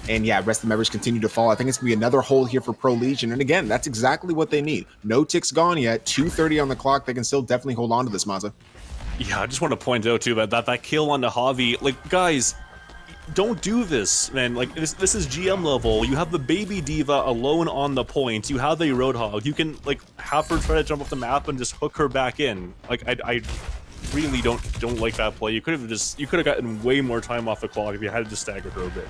and yeah, rest of the members continue to fall. I think it's going to be another hold here for Prolegion, and again, that's exactly what they need. No ticks gone yet, 2:30 on the clock. They can still definitely hold on to this, Mazza. Yeah, I just want to point out, too, that kill on the Javi, like, guys, don't do this, man. Like, this is GM level. You have the baby diva alone on the point. You have a Roadhog. You can, like, have her try to jump off the map and just hook her back in. Like, I really don't like that play. You could have gotten way more time off the clock if you had to just stagger her a bit.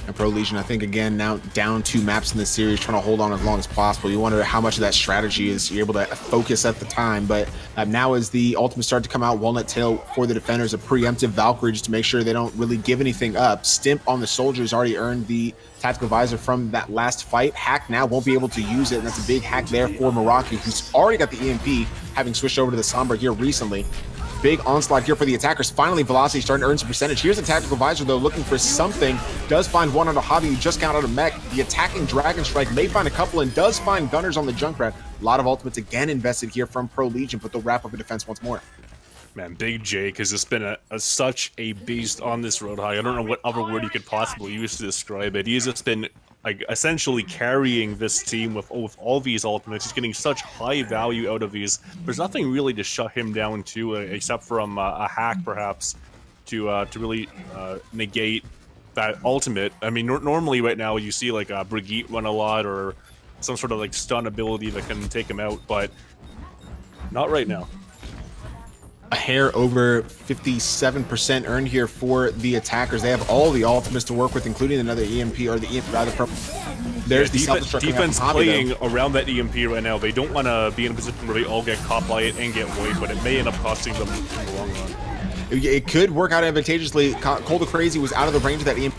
And Prolegion, I think, again, now down 2 maps in this series, trying to hold on as long as possible. You wonder how much of that strategy is you're able to focus at the time. But now as the ultimate start to come out, Walnut Tail for the defenders, a preemptive Valkyrie just to make sure they don't really give anything up. Stimp on the soldiers already earned the tactical visor from that last fight. Hack now won't be able to use it, and that's a big hack there for Meraki, who's already got the EMP, having switched over to the Sombra here recently. Big onslaught here for the attackers. Finally, Velocity starting to earn some percentage. Here's a tactical visor, though, looking for something. Does find one on a Javi who just got out of mech. The attacking Dragon Strike may find a couple and does find Gunners on the Junkrat. A lot of ultimates again invested here from Prolegion, but they'll wrap up a defense once more. Man, Big Jake has just been such a beast on this Roadhog. I don't know what other word you could possibly use to describe it. He's just been like essentially carrying this team with all these ultimates. He's getting such high value out of these. There's nothing really to shut him down to, except from a hack perhaps to really negate that ultimate. I mean, normally right now you see like Brigitte run a lot or some sort of like stun ability that can take him out, but not right now. A hair over 57% earned here for the attackers. They have all the ultimates to work with, including another EMP or the EMP rather from. There's the defense playing around that EMP right now. They don't want to be in a position where they all get caught by it and get wiped, but it may end up costing them in the long run. It could work out advantageously. Cole the Crazy was out of the range of that EMP.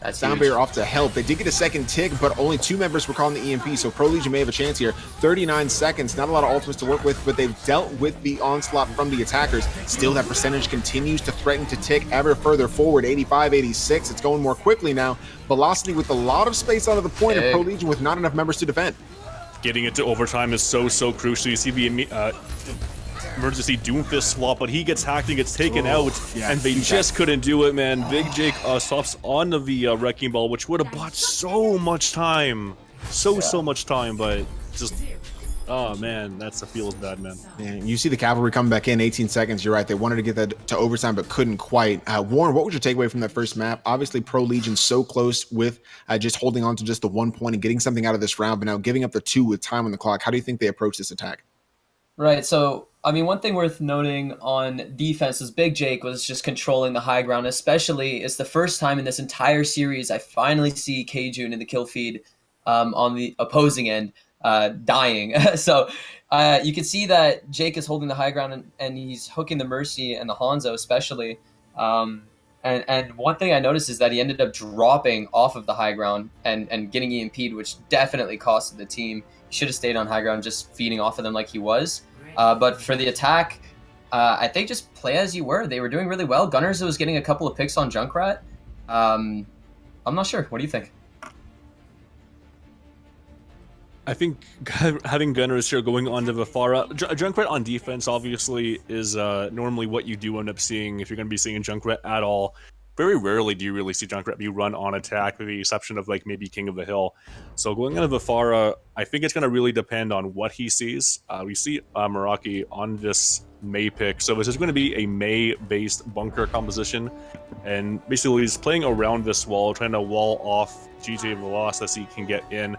That's Sound Barrier off to help. They did get a second tick, but only 2 members were calling the EMP, so Prolegion may have a chance here. 39 seconds, not a lot of ultimates to work with, but they've dealt with the onslaught from the attackers. Still, that percentage continues to threaten to tick ever further forward. 85, 86. It's going more quickly now. Velocity with a lot of space out of the point, and Prolegion with not enough members to defend. Getting it to overtime is so crucial. You see the emergency Doomfist swap, but he gets hacked and gets taken out, and they just couldn't do it, man. Big Jake swaps onto the Wrecking Ball, which would have bought so much time. So much time, but just, oh man, that feels bad, man. And you see the Cavalry coming back in 18 seconds. You're right. They wanted to get that to overtime, but couldn't quite. Warren, what was your takeaway from that first map? Obviously, Prolegion so close with just holding on to just the 1 point and getting something out of this round, but now giving up the 2 with time on the clock. How do you think they approach this attack? Right, so, I mean, one thing worth noting on defense is Big Jake was just controlling the high ground, especially it's the first time in this entire series I finally see Cajun in the kill feed on the opposing end dying. So you can see that Jake is holding the high ground and he's hooking the Mercy and the Hanzo especially. And one thing I noticed is that he ended up dropping off of the high ground and getting EMP'd, which definitely costed the team. He should have stayed on high ground, just feeding off of them like he was. But for the attack, I think just play as you were. They were doing really well. Gunners was getting a couple of picks on Junkrat. I'm not sure. What do you think? I think having Gunners here going on to Vafara, Junkrat on defense obviously is normally what you do end up seeing if you're going to be seeing Junkrat at all. Very rarely do you really see Junkrat be run on attack, with the exception of like maybe King of the Hill. So going on to Vafara, I think it's going to really depend on what he sees. We see Meraki on this May pick, so this is going to be a May-based bunker composition, and basically he's playing around this wall, trying to wall off GTA Veloz as he can get in.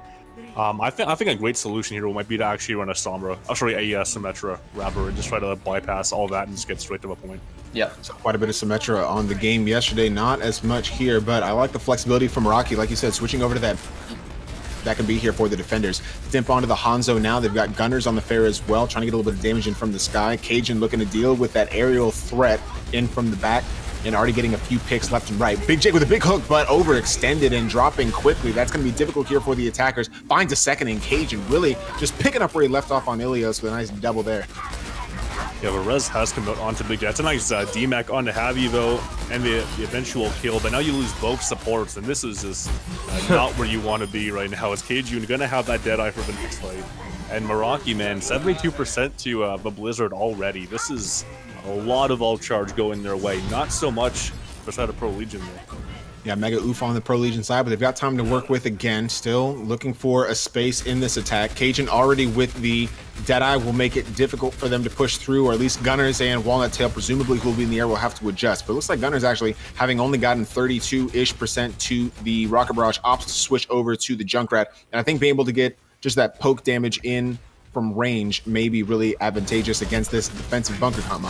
I think a great solution here might be to actually run a Sombra, a Symmetra rather, and just try to bypass all that and just get straight to the point. Yeah, so quite a bit of Symmetra on the game yesterday, not as much here, but I like the flexibility from Meraki, like you said, switching over to that can be here for the defenders. Stimp onto the Hanzo now. They've got Gunners on the fair as well, trying to get a little bit of damage in from the sky. Cajun looking to deal with that aerial threat in from the back. and already getting a few picks left and right. Big Jake with a big hook, but overextended and dropping quickly. That's going to be difficult here for the attackers. Finds a second in Cage and really just picking up where he left off on Ilios with a nice double there. Yeah, but Rez has come out onto Big Jake. That's a nice DMAC onto Javi, though, and the eventual kill. But now you lose both supports, and this is just not where you want to be right now. It's Cage, you're going to have that Deadeye for the next fight. And Meraki, man, 72% to the Blizzard already. This is a lot of ult charge going their way. Not so much for side of Prolegion, though. Yeah, mega oof on the Prolegion side, but they've got time to work with again. Still looking for a space in this attack. Cajun already with the Deadeye will make it difficult for them to push through, or at least Gunners and Walnut Tail, presumably who will be in the air, will have to adjust. But it looks like Gunners actually, having only gotten 32-ish% to the Rocket Barrage, opts to switch over to the Junkrat. And I think being able to get just that poke damage in from range may be really advantageous against this defensive bunker combo.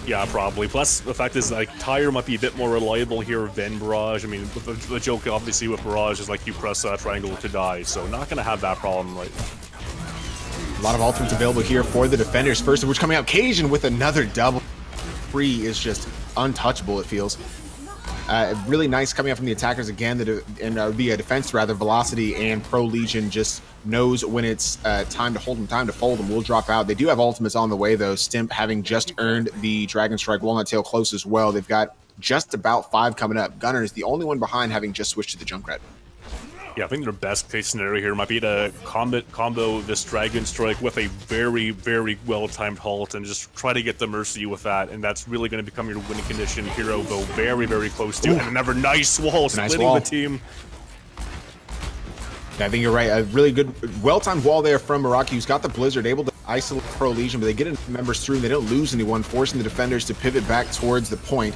Yeah, probably. Plus, the fact is, like, Tyre might be a bit more reliable here than Barrage. I mean, the joke, obviously, with Barrage is, like, you press triangle to die, so not going to have that problem, right? A lot of ultimates available here for the defenders. First of which coming out, Cajun with another double. Free is just untouchable, it feels. Really nice coming out from the attackers again, the defense rather. Velocity and Prolegion just knows when it's time to hold them, time to fold them. Will drop out. They do have ultimates on the way though. Stimp having just earned the Dragon Strike, Walnut Tail close as well. They've got just about 5 coming up. Gunners the only one behind, having just switched to the Junkrat. Yeah, I think their best case scenario here might be to combo this Dragon Strike with a very, very well-timed halt and just try to get the Mercy with that, and that's really going to become your winning condition. Hero, though, very, very close to, and another nice wall, splitting the team. Yeah, I think you're right. A really good, well-timed wall there from Meraki, who's got the Blizzard, able to isolate Prolegion, but they get members through and they don't lose anyone, forcing the defenders to pivot back towards the point.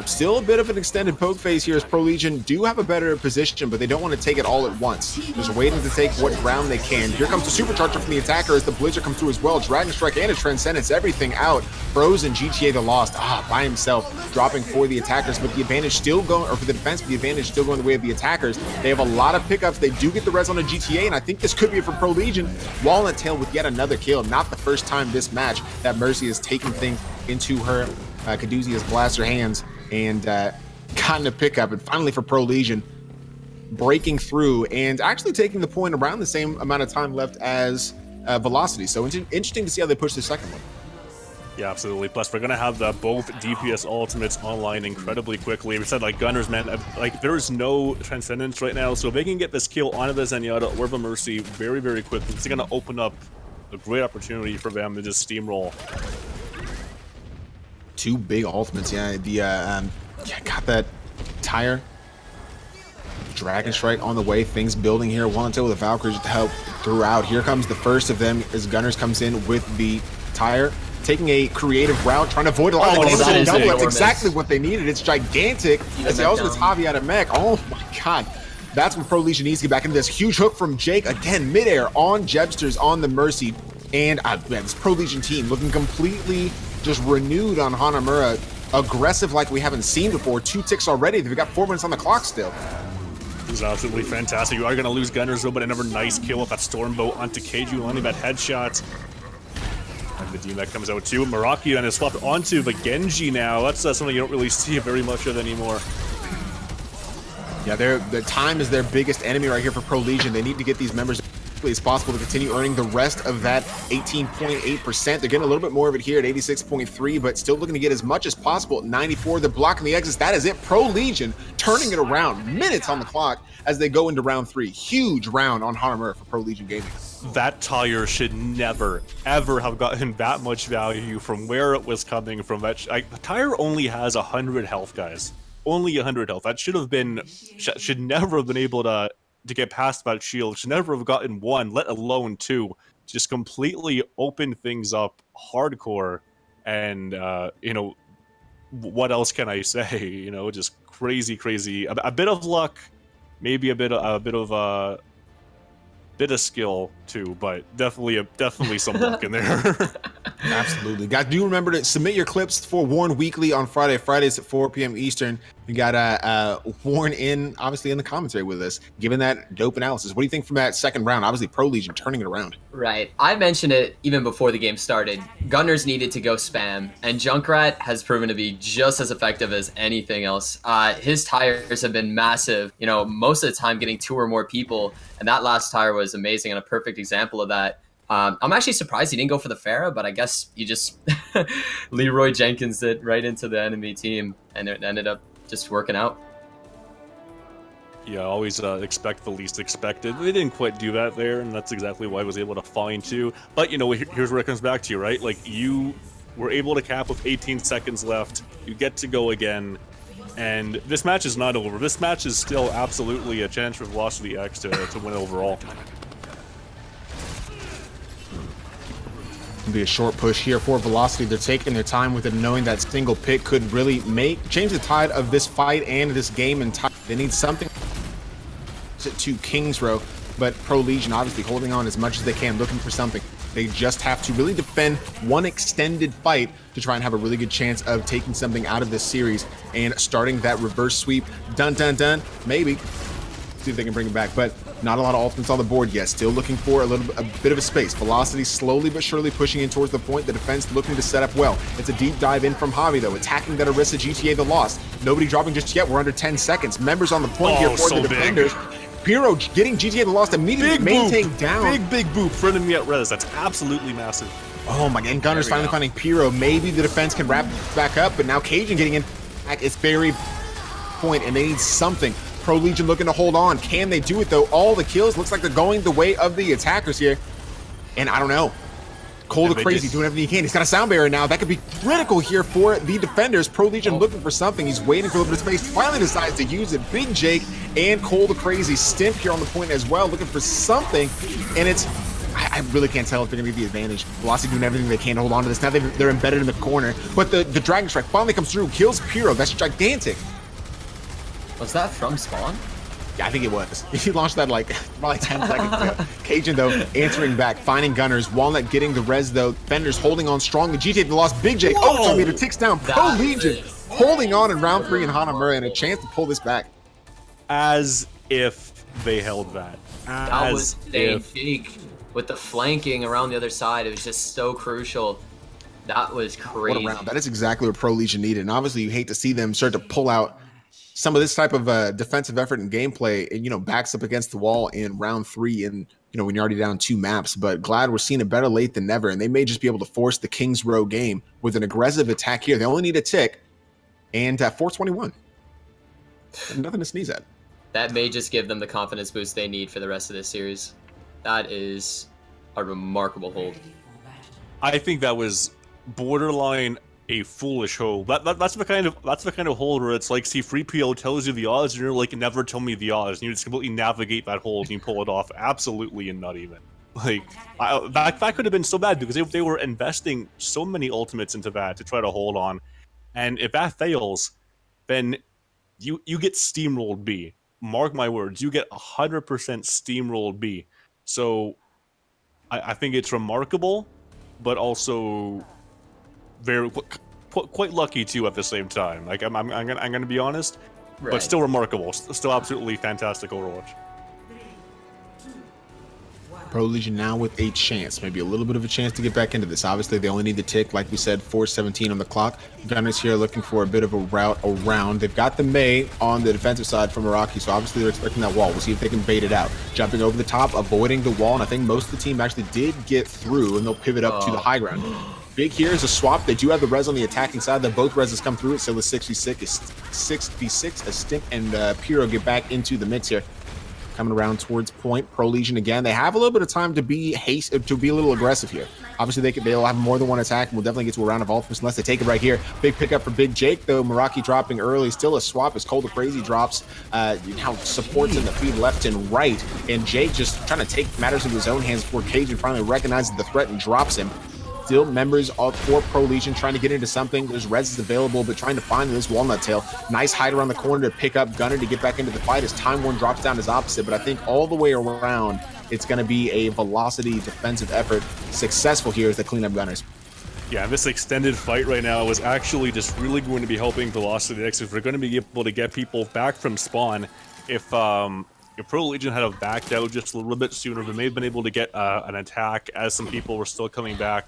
Still a bit of an extended poke phase here as Prolegion do have a better position, but they don't want to take it all at once. Just waiting to take what ground they can. Here comes the Supercharger from the attacker as the Blizzard comes through as well. Dragon Strike and a Transcendence, everything out. Frozen, GTA the Lost, by himself, dropping for the attackers, but the advantage still going, or for the defense, but the advantage still going the way of the attackers. They have a lot of pickups. They do get the res on a GTA, and I think this could be it for Prolegion. Walnut Tail with yet another kill. Not the first time this match that Mercy has taken things into her Caduceus Blaster hands and gotten a pickup. And finally for Prolegion, breaking through and actually taking the point around the same amount of time left as Velocity. So interesting to see how they push the second one. Yeah, absolutely. Plus, we're going to have both DPS ultimates online incredibly quickly. We said, like, Gunners, man, like, there is no Transcendence right now, so if they can get this kill onto the Zenyatta or the Mercy very, very quickly, it's going to open up a great opportunity for them to just steamroll. 2 big ultimates, yeah. Got that Tyre. Dragon Strike on the way, things building here. Walnut Tail with the Valkyries to help throughout. Here comes the first of them as Gunners comes in with the Tyre. Taking a creative route, trying to avoid a lot of the double. That's exactly what they needed. It's gigantic. As he also gets Javi out of mech. Oh my god. That's when Prolegion needs to get back into this. Huge hook from Jake. Again, midair on Jebsters on the Mercy. And man, this Prolegion team looking completely just renewed on Hanamura. Aggressive like we haven't seen before. 2 ticks already. They've got 4 minutes on the clock still. This is absolutely fantastic. You are going to lose Gunners, though, but another nice kill with that Stormbow onto Keiju, landing that headshot. And the DMAC comes out too. Meraki then is swapped onto the Genji now. That's something you don't really see very much of anymore. Yeah, the time is their biggest enemy right here for Prolegion. They need to get these members as quickly as possible to continue earning the rest of that 18.8%. They're getting a little bit more of it here at 86.3, but still looking to get as much as possible at 94. They're blocking the exits. That is it. Prolegion turning it around. Minutes on the clock as they go into round 3. Huge round on Hanamura for Prolegion Gaming. That Tyre should never, ever have gotten that much value from where it was coming from. Tyre only has 100 health, guys. Only 100 health. That should have been, should never have been able to get past that shield. Should never have gotten 1, let alone 2. Just completely open things up hardcore. And, you know, what else can I say? You know, just crazy, crazy. A bit of luck, maybe a bit of skill too, but definitely some luck in there. Absolutely. Guys, do remember to submit your clips for Warren Weekly on Fridays at 4 p.m. Eastern. We got Warren in, obviously, in the commentary with us, giving that dope analysis. What do you think from that second round? Obviously, Prolegion turning it around. Right. I mentioned it even before the game started. Gunners needed to go spam, and Junkrat has proven to be just as effective as anything else. His tires have been massive, you know, most of the time getting 2 or more people, and that last tire was amazing and a perfect example of that. I'm actually surprised he didn't go for the Pharah, but I guess he just Leroy Jenkins it right into the enemy team, and it ended up just working out. Yeah, always expect the least expected. They didn't quite do that there, and that's exactly why I was able to find 2. But, you know, here's where it comes back to you, right? Like, you were able to cap with 18 seconds left. You get to go again. And this match is not over. This match is still absolutely a chance for Velocity X to win overall. Be a short push here for Velocity. They're taking their time with it, knowing that single pick could really change the tide of this fight and this game. And they need something to King's Row, but Prolegion obviously holding on as much as they can, looking for something. They just have to really defend one extended fight to try and have a really good chance of taking something out of this series and starting that reverse sweep. Dun dun dun. Maybe see if they can bring it back, but not a lot of ultimates on the board yet. Still looking for a bit of a space. Velocity slowly but surely pushing in towards the point. The defense looking to set up well. It's a deep dive in from Javi though, attacking that Orisa GTA the Lost. Nobody dropping just yet. We're under 10 seconds. Members on the point here for the defenders. Piro getting GTA the Lost immediately maintained down. Big boop for enemy at res. That's absolutely massive. Oh my god, and Gunners finally finding Piro. Maybe the defense can wrap back up, but now Cajun getting in. It's very point, and they need something. Prolegion looking to hold on. Can they do it though? All the kills looks like they're going the way of the attackers here. And I don't know. Cole the Crazy doing everything he can. He's got a sound barrier now. That could be critical here for the defenders. Prolegion looking for something. He's waiting for a little bit of space. Finally decides to use it. Big Jake and Cole the Crazy Stimp here on the point as well, looking for something. And it's, I really can't tell if they're going to be the advantage. Velocity doing everything they can to hold on to this. Now they're embedded in the corner. But the Dragon Strike finally comes through. Kills Piro. That's gigantic. Was that from spawn? Yeah, I think it was. He launched that like probably 10 seconds ago. Cajun though answering back, finding Gunners. Walnut getting the res though. Fenders holding on strongly. GTA the Lost. Big J. Oh, meter ticks down. Prolegion holding on in round 3 in Hanamura and a chance to pull this back. As if they held that. That was big with the flanking around the other side. It was just so crucial. That was crazy. What a round. That is exactly what Prolegion needed. And obviously you hate to see them start to pull out some of this type of defensive effort and gameplay, and, you know, backs up against the wall in round 3 and, you know, when you're already down 2 maps. But glad we're seeing it better late than never, and they may just be able to force the King's Row game with an aggressive attack here. They only need a tick, and 421. Nothing to sneeze at. That may just give them the confidence boost they need for the rest of this series. That is a remarkable hold. I think that was borderline a foolish hold. That's the kind of hold where it's like, see, free PO tells you the odds, and you're like, never tell me the odds, and you just completely navigate that hold and you pull it off. Absolutely, and not even. Like, that could have been so bad because they were investing so many ultimates into that to try to hold on, and if that fails, then you get steamrolled B. Mark my words, you get 100% steamrolled B. So I think it's remarkable, but also very quite lucky too at the same time. Like I'm gonna be honest, right. But still remarkable, still absolutely fantastic Overwatch. Prolegion now with a chance, maybe a little bit of a chance to get back into this. Obviously, they only need the tick, like we said, 4:17 on the clock. Gunners here looking for a bit of a route around. They've got the May on the defensive side from Meraki, so obviously they're expecting that wall. We'll see if they can bait it out. Jumping over the top, avoiding the wall, and I think most of the team actually did get through, and they'll pivot up to the high ground. Big here is a swap. They do have the res on the attacking side. That both reses come through. It's still a 6v6. A Stimp and Piro get back into the mix here. Coming around towards point. Prolegion again. They have a little bit of time to be a little aggressive here. Obviously, they'll have more than one attack, and we'll definitely get to a round of ultimates unless they take it right here. Big pickup for Big Jake, though. Meraki dropping early. Still a swap as Cole the Crazy drops. Now supports in the feed left and right. And Jake just trying to take matters into his own hands before Cajun finally recognizes the threat and drops him. Still members of for Prolegion trying to get into something. There's reses available, but trying to find this walnut tail. Nice hide around the corner to pick up Gunner to get back into the fight as Time Warn drops down his opposite. But I think all the way around, it's going to be a Velocity defensive effort. Successful here as they clean up Gunners. Yeah, this extended fight right now is actually just really going to be helping Velocity next if we're going to be able to get people back from spawn. If Prolegion had have backed out just a little bit sooner, they may have been able to get an attack as some people were still coming back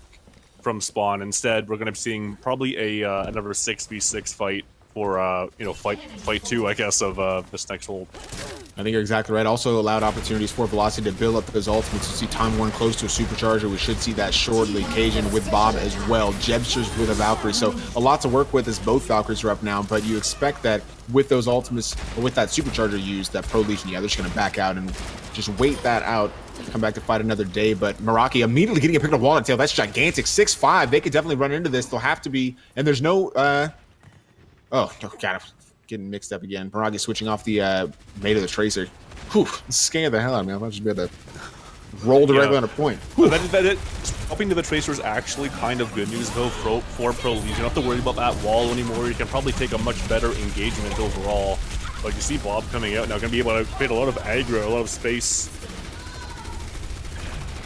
from spawn. Instead, we're going to be seeing probably another 6v6 fight for fight 2, I guess, of this next hold. I think you're exactly right. Also allowed opportunities for Velocity to build up those ultimates. You see Time Warren close to a supercharger. We should see that shortly. Cajun with Bob as well. Jebsters with a Valkyrie. So a lot to work with as both Valkyries are up now, but you expect that with those ultimates, or with that supercharger used, that Prolegion, they're just going to back out and just wait that out, come back to fight another day. But Meraki immediately getting a pick of Walnut Tail. That's gigantic. 6'5". They could definitely run into this. They'll have to be, and there's no, oh, God, getting mixed up again. Meraki switching off the mate of the Tracer. Whew, scared the hell out of me. I thought just be able to roll directly on a point. Helping to the Tracer is actually kind of good news, though, for Prolegion. You don't have to worry about that wall anymore. You can probably take a much better engagement overall. Like, you see Bob coming out now, going to be able to create a lot of aggro, a lot of space.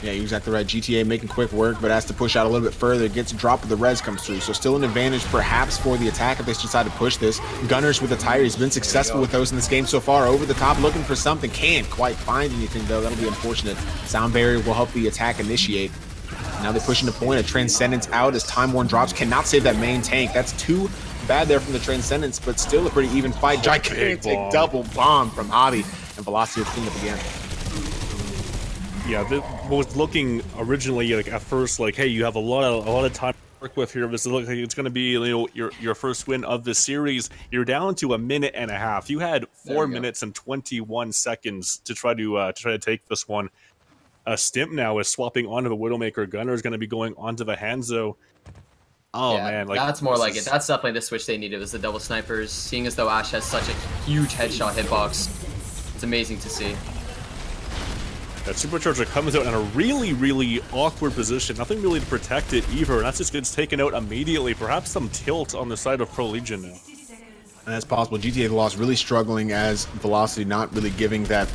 Yeah, you're exactly right. GTA making quick work, but has to push out a little bit further. Gets a drop, but the res comes through. So still an advantage, perhaps, for the attack if they decide to push this. Gunners with the tire. He's been successful with those in this game so far. Over the top, looking for something. Can't quite find anything, though. That'll be unfortunate. Sound barrier will help the attack initiate. Now they're pushing the point. A Transcendence out as Time Warren drops. Cannot save that main tank. That's too bad there from the Transcendence, but still a pretty even fight. Gigantic double bomb from Hobby. And Velocity will clean up again. Yeah, what was looking originally like at first like, hey, you have a lot of time to work with here. This looks like it's going to be, you know, your first win of the series. You're down to a minute and a half. You had 4 minutes and 21 seconds to try to take this one. Stimp now is swapping onto the Widowmaker. Gunner is going to be going onto the Hanzo. Oh yeah, man, like that's more like it. That's definitely the switch they needed, was the double snipers. Seeing as though Ash has such a huge headshot hitbox, it's amazing to see. That supercharger comes out in a really awkward position. Nothing really to protect it either, and that just gets taken out immediately. Perhaps some tilt on the side of Prolegion now. And that's possible. GTA The Lost really struggling as Velocity not really giving that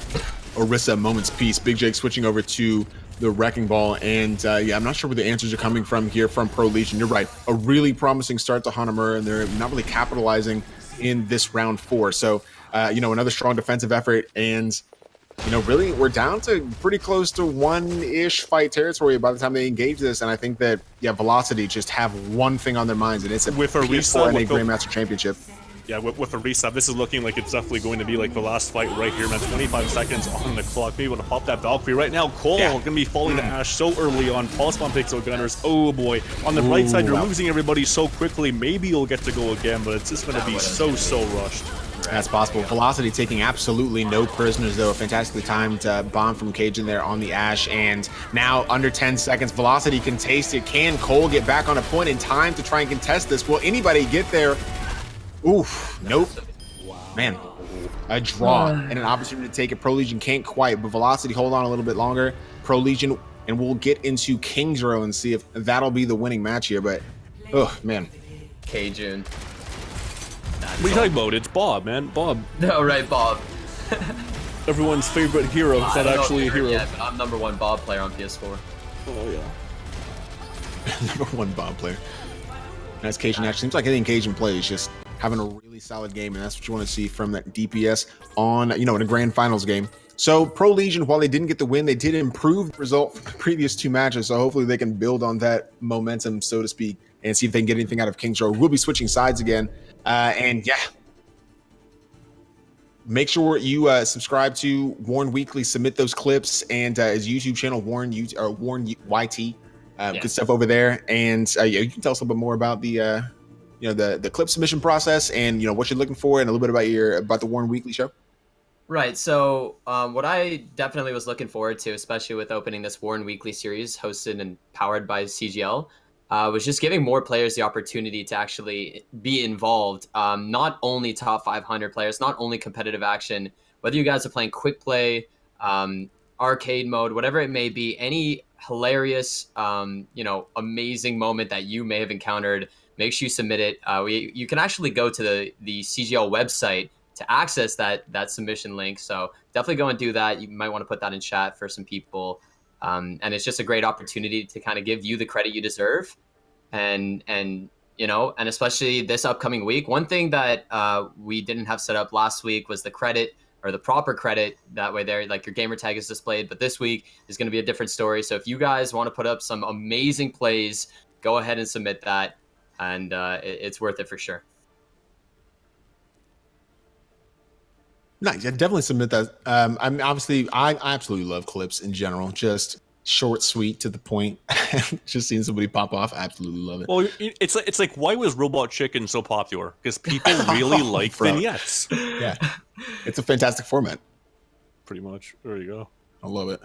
Orisa moment's piece. Big Jake switching over to the Wrecking Ball, and yeah, I'm not sure where the answers are coming from here from Prolegion. You're right. A really promising start to Hanamura, and they're not really capitalizing in this round 4. So, you know, another strong defensive effort, and you know, really, we're down to pretty close to 1-ish fight territory by the time they engage this, and I think that, yeah, Velocity just have one thing on their minds, and it's a PS4 and a Grandmaster Championship. Yeah, with a reset, this is looking like it's definitely going to be like the last fight right here, man. 25 seconds on the clock. Maybe want to pop that Valkyrie right now. Cole going to be falling to Ash so early on. Pulse Bomb picks out Gunners. Oh boy. On the right side, you're losing everybody so quickly. Maybe you'll get to go again, but it's just going to be so rushed. That's possible. Velocity taking absolutely no prisoners, though. A fantastically timed bomb from Cajun there on the Ash. And now, under 10 seconds, Velocity can taste it. Can Cole get back on a point in time to try and contest this? Will anybody get there? Oof. Nope. Man. A draw and an opportunity to take it. Prolegion can't quite, but Velocity hold on a little bit longer. Prolegion, and we'll get into King's Row and see if that'll be the winning match here. But, oh, man. Cajun. What are you talking about? It's Bob, man. Bob. No, right, Bob. Everyone's favorite hero. It's not actually a hero. Yeah, but I'm #1 Bob player on PS4. Oh, yeah. #1 Bob player. That's Cajun. Actually seems like any Cajun play is just having a really solid game, and that's what you want to see from that DPS on, you know, in a grand finals game. So Prolegion, while they didn't get the win, they did improve the result from the previous 2 matches. So hopefully they can build on that momentum, so to speak, and see if they can get anything out of King's Row. We'll be switching sides again. And yeah, make sure you subscribe to Warren Weekly, submit those clips, and his YouTube channel, Warren YT. Good stuff over there. And yeah, you can tell us a little bit more about the you know, the clip submission process, and you know what you're looking for, and a little bit about the Warren Weekly show. Right. So what I definitely was looking forward to, especially with opening this Warren Weekly series hosted and powered by CGL, was just giving more players the opportunity to actually be involved. Not only top 500 players, not only competitive action, whether you guys are playing quick play, arcade mode, whatever it may be, any hilarious, you know, amazing moment that you may have encountered, make sure you submit it. You can actually go to the CGL website to access that submission link. So definitely go and do that. You might want to put that in chat for some people. And it's just a great opportunity to kind of give you the credit you deserve. and you know, and especially this upcoming week. One thing that we didn't have set up last week was the credit, or the proper credit. That way there, like, your gamer tag is displayed, but this week is going to be a different story. So if you guys want to put up some amazing plays, go ahead and submit that, and it's worth it for sure. Nice. Yeah, definitely submit that. I mean, obviously, I absolutely love clips in general. Just short, sweet, to the point. Just seeing somebody pop off, absolutely love it. Well, it's like why was Robot Chicken so popular? Because people really like vignettes. Yeah, it's a fantastic format. Pretty much. There you go. I love it.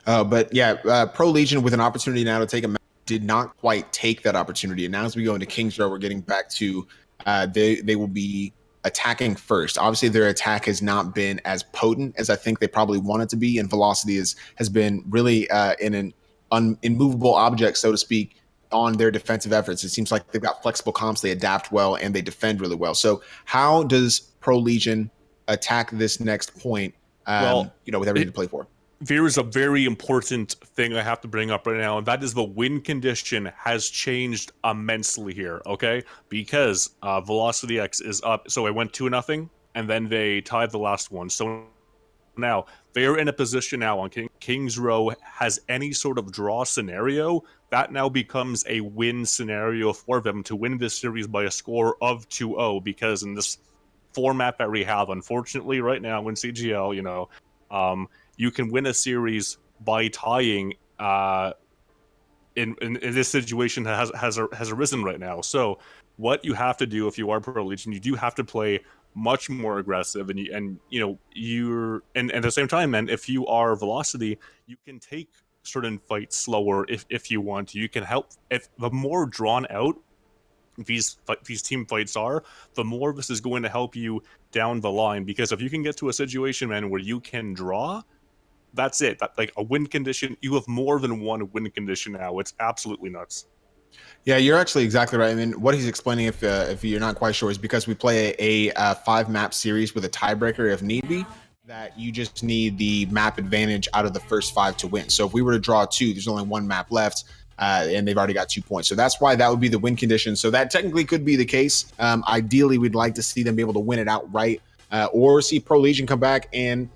But yeah, Prolegion with an opportunity now to take a match did not quite take that opportunity. And now as we go into King's Row, we're getting back to they will be attacking first. Obviously, their attack has not been as potent as I think they probably want it to be, and velocity has been really in an immovable object, so to speak, on their defensive efforts. It seems like they've got flexible comps, they adapt well, and they defend really well. So how does Prolegion attack this next point, with everything to play for? There is a very important thing I have to bring up right now, and that is the win condition has changed immensely here, okay? Because Velocity X is up, so it went 2-0, and then they tied the last one. So now, they're in a position now on King's Row has any sort of draw scenario, that now becomes a win scenario for them to win this series by a score of 2-0, because in this format that we have, unfortunately, right now in CGL, you can win a series by tying. In this situation has arisen right now. So what you have to do if you are Prolegion, you do have to play much more aggressive, and you're at the same time, man. If you are Velocity, you can take certain fights slower if you want to. You can help. If the more drawn out these team fights are, the more this is going to help you down the line. Because if you can get to a situation, man, where you can draw, that's it. Like a win condition, you have more than one win condition now. It's absolutely nuts. Yeah, you're actually exactly right. I mean, what he's explaining, if you're not quite sure, is because we play a 5-map series with a tiebreaker if need be, that you just need the map advantage out of the first 5 to win. So if we were to draw 2, there's only 1 map left, and they've already got 2 points. So that's why that would be the win condition. So that technically could be the case. Ideally, we'd like to see them be able to win it outright, or see Prolegion come back and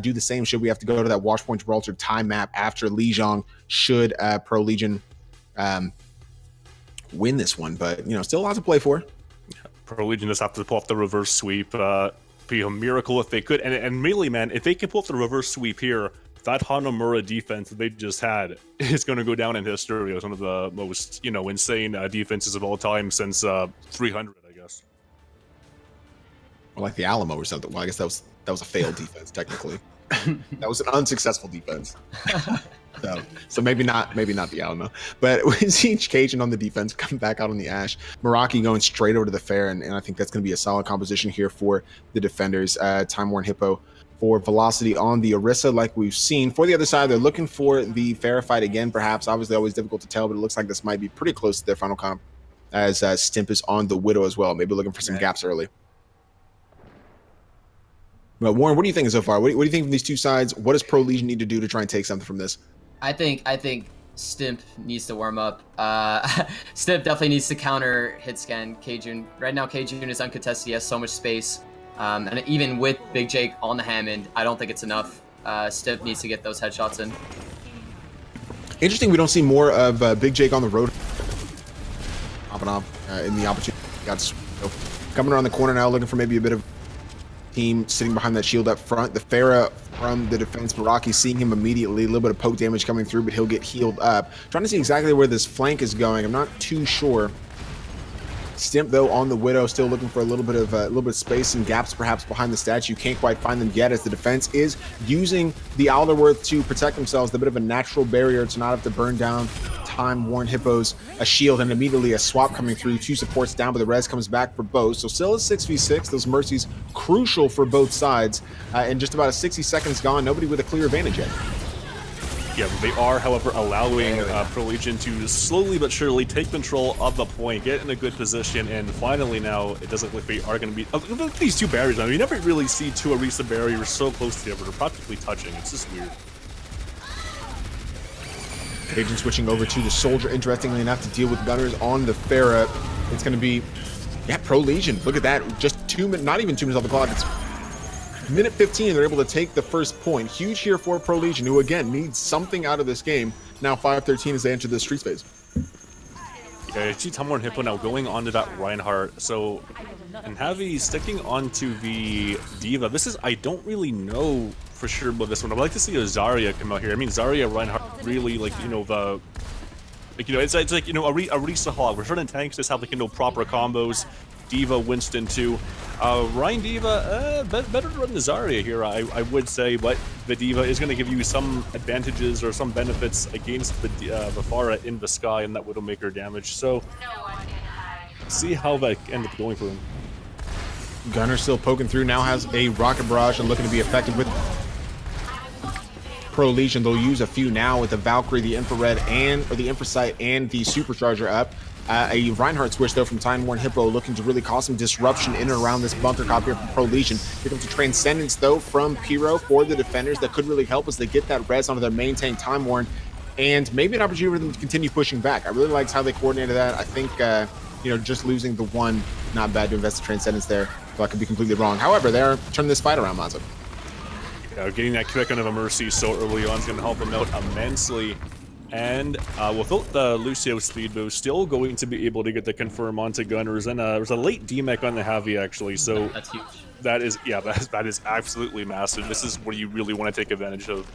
do the same should we have to go to that Watchpoint Gibraltar time map after Lijiang, should Prolegion win this one. But still a lot to play for. Prolegion just have to pull off the reverse sweep. Be a miracle if they could, and really, man, if they can pull off the reverse sweep here, that Hanamura defense that they just had is going to go down in history as one of the most insane defenses of all time since 300, I guess. Or like the Alamo or something. Well, I guess that was a failed defense technically. That was an unsuccessful defense. So maybe not the Alamo. But we see Cajun on the defense come back out on the Ash. Meraki going straight over to the Fair, and I think that's going to be a solid composition here for the defenders. Time Worn Hippo for Velocity on the Orisa, like we've seen. For the other side, they're looking for the Fair fight again, perhaps. Obviously, always difficult to tell, but it looks like this might be pretty close to their final comp, as Stimp is on the Widow as well. Maybe looking for some gaps early. Well, Warren, what do you think so far? What do you think from these two sides? What does Prolegion need to do to try and take something from this? I think Stimp needs to warm up. Stimp definitely needs to counter hit scan Cajun. Right now, Cajun is uncontested. He has so much space. And even with Big Jake on the Hammond, I don't think it's enough. Stimp needs to get those headshots in. Interesting, we don't see more of Big Jake on the road. Hopping off in the opportunity. Got coming around the corner now, looking for maybe a bit of team sitting behind that shield up front. The Farah from the defense, Meraki seeing him immediately, a little bit of poke damage coming through, but he'll get healed up. Trying to see exactly where this flank is going. I'm not too sure. Stimp though on the Widow, still looking for a little bit of space and gaps perhaps behind the statue. Can't quite find them yet, as the defense is using the Alderworth to protect themselves. A bit of a natural barrier to not have to burn down Time Worn Hippos, a shield, and immediately a swap coming through. 2 supports down, but the res comes back for both. So still a 6v6. Those mercies crucial for both sides. And just about 60 seconds gone. Nobody with a clear advantage yet. Yeah, they are, however, allowing Prolegion to slowly but surely take control of the point, get in a good position, and finally now it doesn't look like they are going to be... Look at these two barriers. I mean, you never really see two Orisa barriers so close together. They're practically touching. It's just weird. Agent switching over to the Soldier, interestingly enough, to deal with Gunners on the Pharah. It's going to be, yeah, Prolegion. Look at that. Just 2 minutes, not even 2 minutes off the clock. It's minute 15. They're able to take the first point. Huge here for Prolegion, who, again, needs something out of this game. Now 5-13 as they enter the streets phase. Yeah, I see Tom and Hippo now going onto that Reinhardt. So, and Javi sticking onto the Diva. This is, I don't really know for sure about this one. I'd like to see a Zarya come out here. I mean, Zarya, Reinhardt, really, like, you know, the, like, you know, it's like, you know, a Risa Hog. We're certain tanks just have, like, you know, proper combos. Diva, Winston too. Ryan Diva, better to run the Zarya here, I would say, but the Diva is going to give you some advantages or some benefits against the Pharah in the sky and that Widowmaker damage. So, see how that ends up going for him. Gunner still poking through, now has a Rocket Barrage and looking to be effective with Prolegion. They'll use a few now with the Valkyrie, the Infrared, or the Infrasight, and the Supercharger up. A Reinhardt switch, though, from Time Worn Hippo, looking to really cause some disruption in and around this bunker cop here from Prolegion. Here comes a Transcendence, though, from Pyro for the defenders that could really help as they get that res onto their main tank, Time Worn, and maybe an opportunity for them to continue pushing back. I really liked how they coordinated that. I think, you know, just losing the one, not bad to invest the Transcendence there, but I could be completely wrong. However, they're turning this fight around, Monzo. Getting that quick on of a Mercy so early on is going to help them out immensely. And without the Lucio speed boost, still going to be able to get the confirm onto Gunners. And there's a late DMEC on the Heavy, actually. So that's huge. That is, yeah, that is absolutely massive. This is what you really want to take advantage of.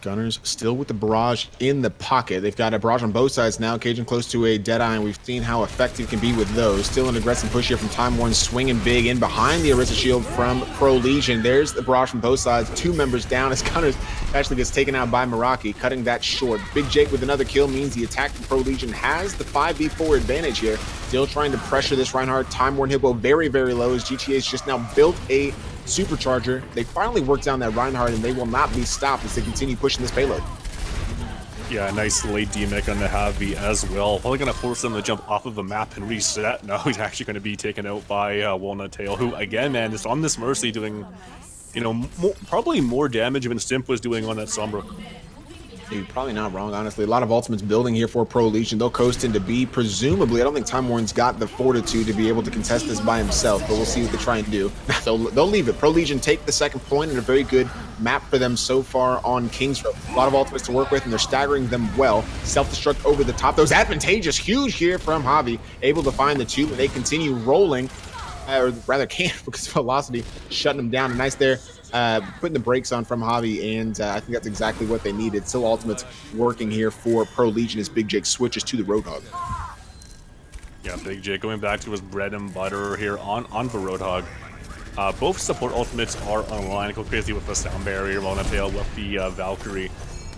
Gunners still with the barrage in the pocket. They've got a barrage on both sides now, caging close to a Deadeye, and we've seen how effective it can be with those. Still an aggressive push here from Time Worn, swinging big in behind the Orisa Shield from Prolegion. There's the barrage from both sides. 2 members down as Gunners actually gets taken out by Meraki, cutting that short. Big Jake with another kill means the attack from Prolegion has the 5v4 advantage here. Still trying to pressure this Reinhardt. Time Worn Hippo very, very low as GTA's just now built a Supercharger. They finally worked down that Reinhardt, and they will not be stopped as they continue pushing this payload. Yeah, nice late DMEC on the Heavy as well. Probably going to force them to jump off of the map and reset. No, he's actually going to be taken out by Walnut Tail, who, again, man, is on this Mercy doing, you know, probably more damage than Stimp was doing on that Sombra. You're probably not wrong, honestly. A lot of ultimates building here for Prolegion. They'll coast into B. Presumably, I don't think Time Warren's got the fortitude to be able to contest this by himself, but we'll see what they try and do. They'll leave it. Prolegion take the second point, and a very good map for them so far on Kings Road. A lot of ultimates to work with, and they're staggering them well. Self-destruct over the top. Those advantageous, huge here from Javi. Able to find the two, but they continue rolling. Or rather can't, because Velocity shutting them down. And nice there. Putting the brakes on from Javi, and I think that's exactly what they needed. Still ultimates working here for Prolegion as Big Jake switches to the Roadhog. Yeah, Big Jake going back to his bread and butter here on the Roadhog. Both support ultimates are online. Go crazy with the Sound Barrier, Walnut Tail with the Valkyrie.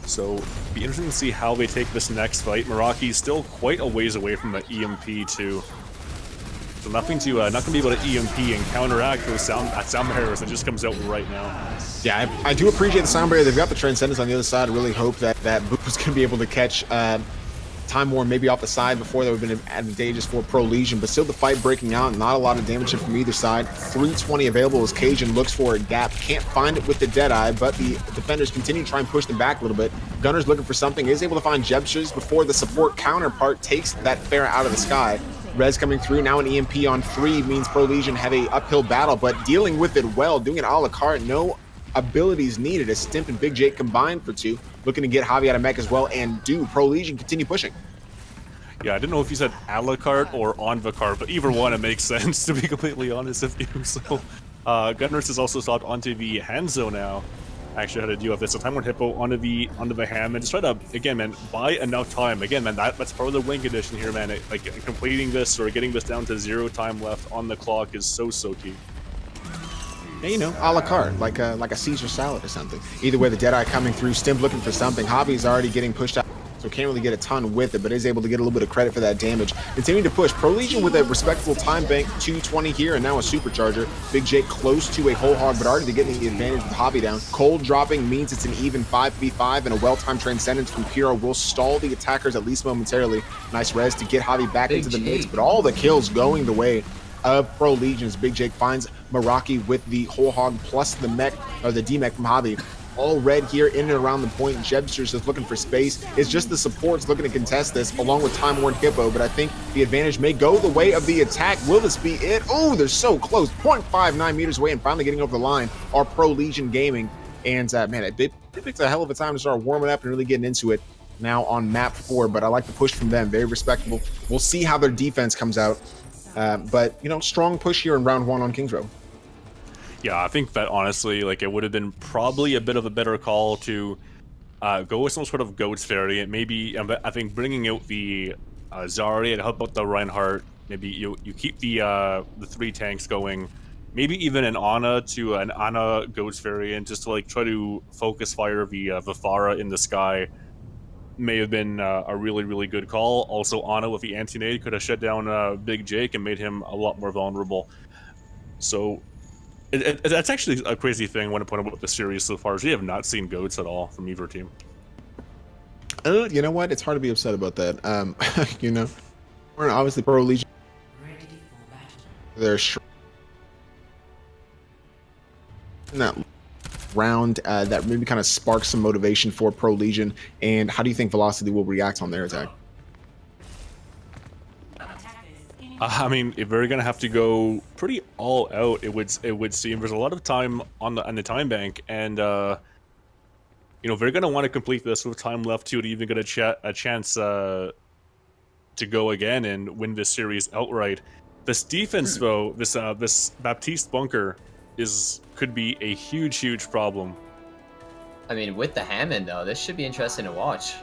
So, be interesting to see how they take this next fight. Meraki's still quite a ways away from the EMP too. So nothing to, not gonna be able to EMP and counteract those sound barriers that just comes out right now. Yeah, I do appreciate the sound barrier. They've got the Transcendence on the other side. I really hope that Boop was gonna be able to catch Time War maybe off the side before. That would have been advantageous for Prolegion, but still the fight breaking out. Not a lot of damage from either side. 320 available as Cajun looks for a gap. Can't find it with the Deadeye, but the defenders continue to try and push them back a little bit. Gunner's looking for something. Is able to find gestures before the support counterpart takes that Pharah out of the sky. Res coming through, now an EMP on 3 means Prolegion have a uphill battle, but dealing with it well, doing it a la carte, no abilities needed as Stimp and Big Jake combined for 2, looking to get Javi out of mech as well, and Prolegion continue pushing. Yeah, I didn't know if you said a la carte or on the carte, but either one, it makes sense, to be completely honest with you. So, Gunners has also stopped onto the Hanzo now. Actually had to deal with this. So Time Worn Hippo onto the ham and just try to, again, man, buy enough time. Again, man, that's part of the win condition here, man. Like completing this or getting this down to 0 time left on the clock is so key. Yeah, you know, a la carte, like a Caesar salad or something. Either way, the Deadeye coming through, Stimp looking for something. Javi's already getting pushed out, so can't really get a ton with it, but is able to get a little bit of credit for that damage. Continuing to push. Prolegion with a respectable time bank, 220 here, and now a Supercharger. Big Jake close to a whole hog, but already getting the advantage with Javi down. Cold dropping means it's an even 5v5, and a well-timed Transcendence from Pyro will stall the attackers at least momentarily. Nice res to get Javi back into the mix, but all the kills going the way of Prolegion as Big Jake finds Meraki with the whole hog plus the mech, or the D-mech from Javi. all red here in and around the point. Jebster's just looking for space. It's just the supports looking to contest this along with Time Worn Hippo, but I think the advantage may go the way of the attack. Will this be it? Oh, they're so close. 0.59 meters away and finally getting over the line are Prolegion Gaming. And man, it picked a hell of a time to start warming up and really getting into it now on map 4, but I like the push from them. Very respectable. We'll see how their defense comes out. But, you know, strong push here in round 1 on Kings Row. Yeah, I think that honestly, like, it would have been probably a bit of a better call to go with some sort of Goats variant. Maybe, I think bringing out the Zarya to help out the Reinhardt. Maybe you keep the 3 tanks going. Maybe even an Ana to an Ana Goats variant, just to like try to focus fire the Vifara in the sky. May have been a really, really good call. Also, Ana with the anti-nade could have shut down Big Jake and made him a lot more vulnerable. So that's actually a crazy thing I want to point out about the series so far. Is we have not seen Goats at all from either team. You know what? It's hard to be upset about that. You know, we're obviously Prolegion. They're in that round that maybe kind of sparks some motivation for Prolegion. And how do you think Velocity will react on their attack? I mean, if they're gonna have to go pretty all out, it would seem. There's a lot of time on the time bank, and you know, they're gonna want to complete this with time left to even get a chance to go again and win this series outright. This defense, though, this Baptiste bunker could be a huge problem. I mean, with the Hammond though, this should be interesting to watch.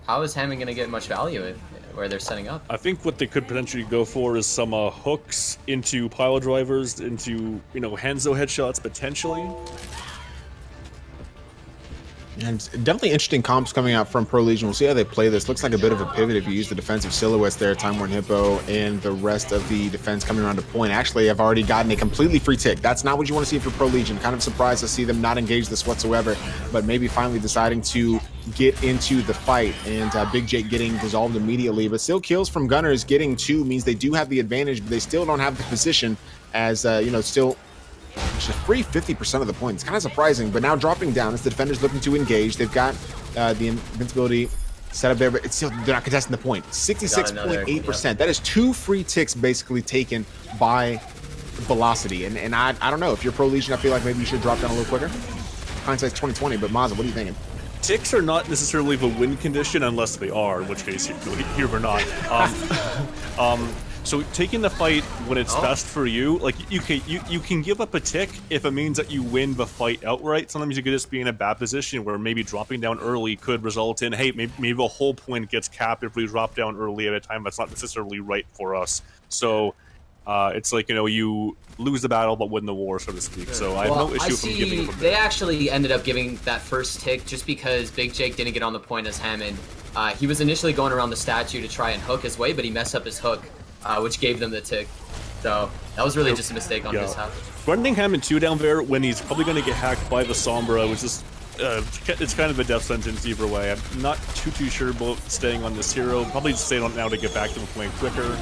How is Hammond going to get much value where they're setting up? I think what they could potentially go for is some hooks into pile drivers, into, you know, Hanzo headshots potentially. And definitely interesting comps coming out from Prolegion. We'll see how they play this. Looks like a bit of a pivot if you use the defensive silhouettes there. Time Worn Hippo and the rest of the defense coming around to point. Actually, I've already gotten a completely free tick. That's not what you want to see for Prolegion. Kind of surprised to see them not engage this whatsoever, but maybe finally deciding to get into the fight. And Big Jake getting dissolved immediately, but still kills from Gunners. Getting 2 means they do have the advantage, but they still don't have the position as, you know, still free 50% of the points. Kind of surprising, but now dropping down as the defenders looking to engage. They've got the invincibility set up there, but it's still, they're not contesting the point. 66.8%. Yeah. That is 2 free ticks basically taken by Velocity. And I don't know, if you're Prolegion, I feel like maybe you should drop down a little quicker. Hindsight's 2020, but Mazza, what are you thinking? Ticks are not necessarily the win condition unless they are, in which case here we're not. So taking the fight when it's best for you, like you can give up a tick if it means that you win the fight outright. Sometimes you could just be in a bad position where maybe dropping down early could result in, hey, maybe the whole point gets capped if we drop down early at a time that's not necessarily right for us. So it's like, you know, you lose the battle but win the war, so to speak. So I have no issue from giving them. They actually ended up giving that first tick just because Big Jake didn't get on the point as Hammond. He was initially going around the statue to try and hook his way, but he messed up his hook, which gave them the tick. So that was really just a mistake on his half. Running Hammond 2 down there when he's probably going to get hacked by the Sombra was just it's kind of a death sentence either way. I'm not too sure about staying on this hero. Probably stay on now to get back to the point quicker.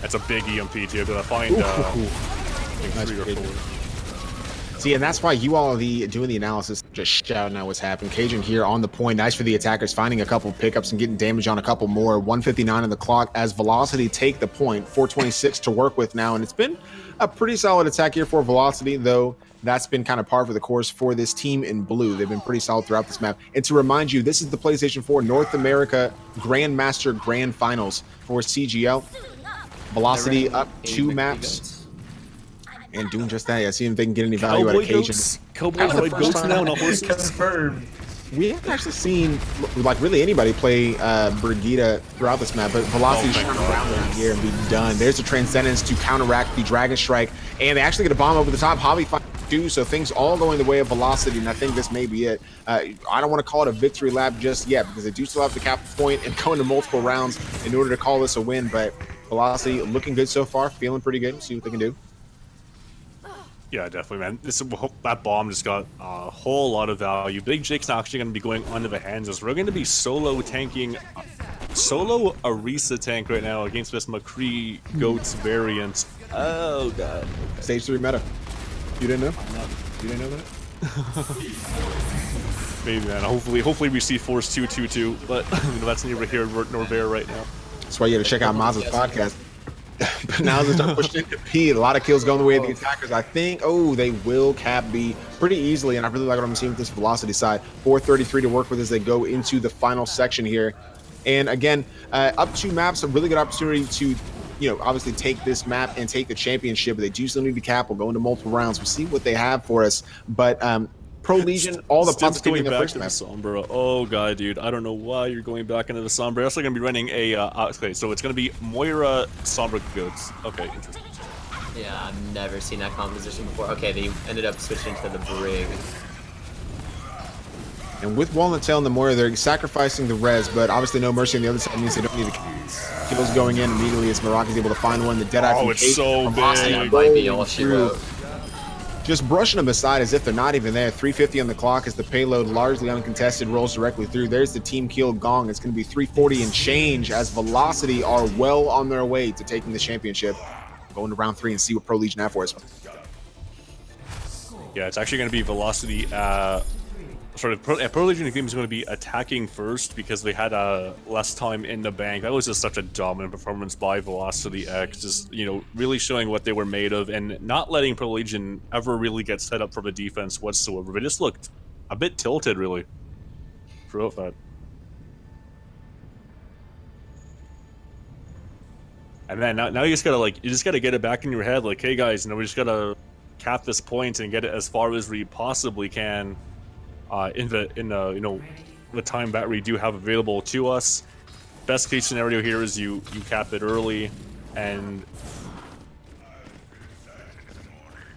That's a big EMP too. Gonna find nice 3 or 4. See, and that's why you all doing the analysis, just shouting out what's happened. Cajun here on the point. Nice for the attackers, finding a couple of pickups and getting damage on a couple more. 159 on the clock as Velocity take the point. 426 to work with now, and it's been a pretty solid attack here for Velocity, though that's been kind of par for the course for this team in blue. They've been pretty solid throughout this map. And to remind you, this is the PlayStation 4 North America Grandmaster Grand Finals for CGL. Velocity up 2 maps and doing just that. Yeah, see if they can get any value out of Cajun. Cowboys ride goats now, not horses. Confirmed. We haven't actually seen like really anybody play Brigida throughout this map, but Velocity should come around here and be done. There's the Transcendence to counteract the Dragon Strike, and they actually get a bomb over the top. Hobby finds 2, so things all going the way of Velocity, and I think this may be it. I don't want to call it a victory lap just yet because they do still have the cap point and go into multiple rounds in order to call this a win, but Velocity looking good so far, feeling pretty good. See what they can do. Yeah, definitely, man. That bomb just got a whole lot of value. Big Jake's actually going to be going onto the hands. We're going to be solo tanking, solo Arisa tank right now against this McCree Goats variant. Oh god. Stage 3 meta. You didn't know? You didn't know that? Maybe, man. Hopefully we see Force 2-2-2, but that's neither here nor there right now. That's why you got to check out Maz's podcast. But now they start pushing into P. A lot of kills going the way of the attackers. I think, they will cap B pretty easily, and I really like what I'm seeing with this velocity side. 433 to work with as they go into the final section here. And again, up 2 maps, a really good opportunity to, obviously take this map and take the championship. But they do still need the cap. We'll go into multiple rounds. We'll see what they have for us. But Prolegion, all the positivity in the first map. Sombra. Oh god, dude, I don't know why you're going back into the Sombra. They're also going to be running a okay, so it's going to be Moira Sombra Goats. Okay, interesting. Yeah, I've never seen that composition before. Okay, they ended up switching to the Brig. And with Walnut Tail and the Moira, they're sacrificing the res, but obviously no mercy on the other side means they don't need the kills going in immediately as Meraki's able to find one. The Deadeye from it's so big. That might be all she wrote. Just brushing them aside as if they're not even there. 350 on the clock as the payload, largely uncontested, rolls directly through. There's the team kill gong. It's going to be 340 and change as Velocity are well on their way to taking the championship. Going to round 3 and see what Prolegion have for us. Yeah, it's actually going to be Velocity. Prolegion game is going to be attacking first because they had less time in the bank. That was just such a dominant performance by Velocity X, just really showing what they were made of and not letting Prolegion ever really get set up for the defense whatsoever. They just looked a bit tilted, really, throughout that. And then now you just gotta get it back in your head, like, hey guys, we just gotta cap this point and get it as far as we possibly can. In the time that we do have available to us. Best case scenario here is you cap it early and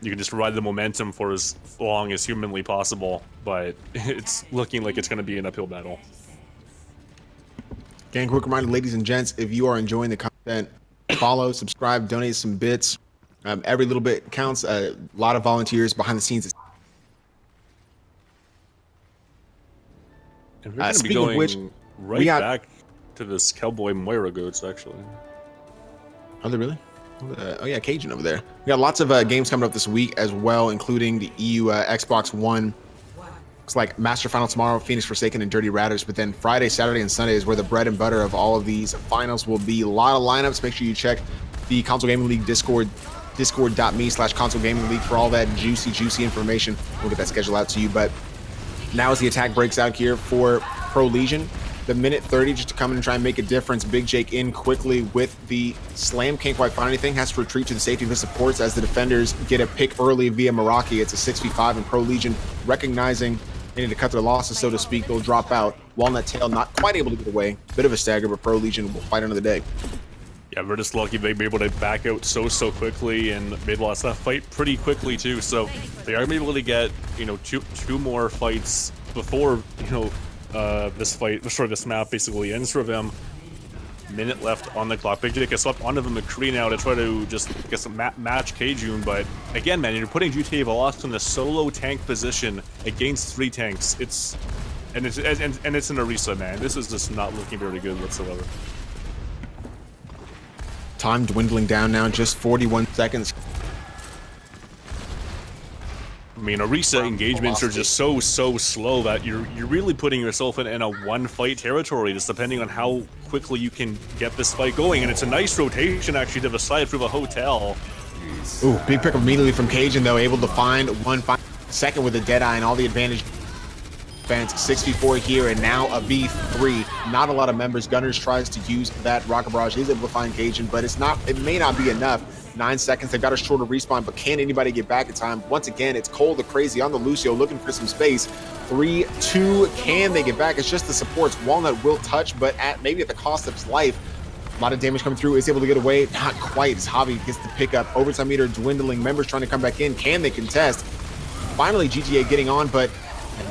you can just ride the momentum for as long as humanly possible, but it's looking like it's going to be an uphill battle. Again, quick reminder, ladies and gents, if you are enjoying the content, follow, subscribe, donate some bits. Every little bit counts. A lot of volunteers behind the scenes. And we're going to be Speaking going of which, right back to this Cowboy Moira Goats, actually. Are they really? Oh yeah, Cajun over there. We got lots of games coming up this week as well, including the EU Xbox One. Looks like Master Final tomorrow, Phoenix Forsaken and Dirty Ratters. But then Friday, Saturday, and Sunday is where the bread and butter of all of these finals will be. A lot of lineups. Make sure you check the Console Gaming League Discord, discord.me/Console Gaming League for all that juicy information. We'll get that schedule out to you. But now as the attack breaks out here for Prolegion, the minute 30 just to come in and try and make a difference. Big Jake in quickly with the slam. Can't quite find anything. Has to retreat to the safety of his supports as the defenders get a pick early via Meraki. It's a 6v5 and Prolegion recognizing they need to cut their losses, so to speak. They'll drop out. Walnut Tail not quite able to get away. Bit of a stagger, but Prolegion will fight another day. Yeah, we're just lucky they'd be able to back out so quickly and made lots of that fight pretty quickly too. So they are able to get two more fights before this map basically ends for them. Minute left on the clock. Big Jake gets up onto the McCree now to try to just get some match Cajun, but again, man, you're putting GTA Velox in the solo tank position against 3 tanks. It's in a Orisa, man. This is just not looking very good whatsoever. Time dwindling down now, just 41 seconds. I mean, Orisa engagements are just so slow that you're really putting yourself in a one-fight territory, just depending on how quickly you can get this fight going. And it's a nice rotation, actually, to the side through the hotel. Ooh, big pick immediately from Cajun, though, able to find 1 second with a Deadeye and all the advantage. Fans 6v4 here, and now a v3. Not a lot of members. Gunners tries to use that rocket barrage. He's able to find Cajun, but it may not be enough. 9 seconds. They've got a shorter respawn, but can anybody get back in time? Once again, it's Cole the Crazy on the Lucio looking for some space. 3-2. Can they get back? It's just the supports. Walnut will touch, but maybe at the cost of his life. A lot of damage coming through. Is able to get away. Not quite as Javi gets the pickup. Overtime meter dwindling. Members trying to come back in. Can they contest? Finally, GTA getting on, but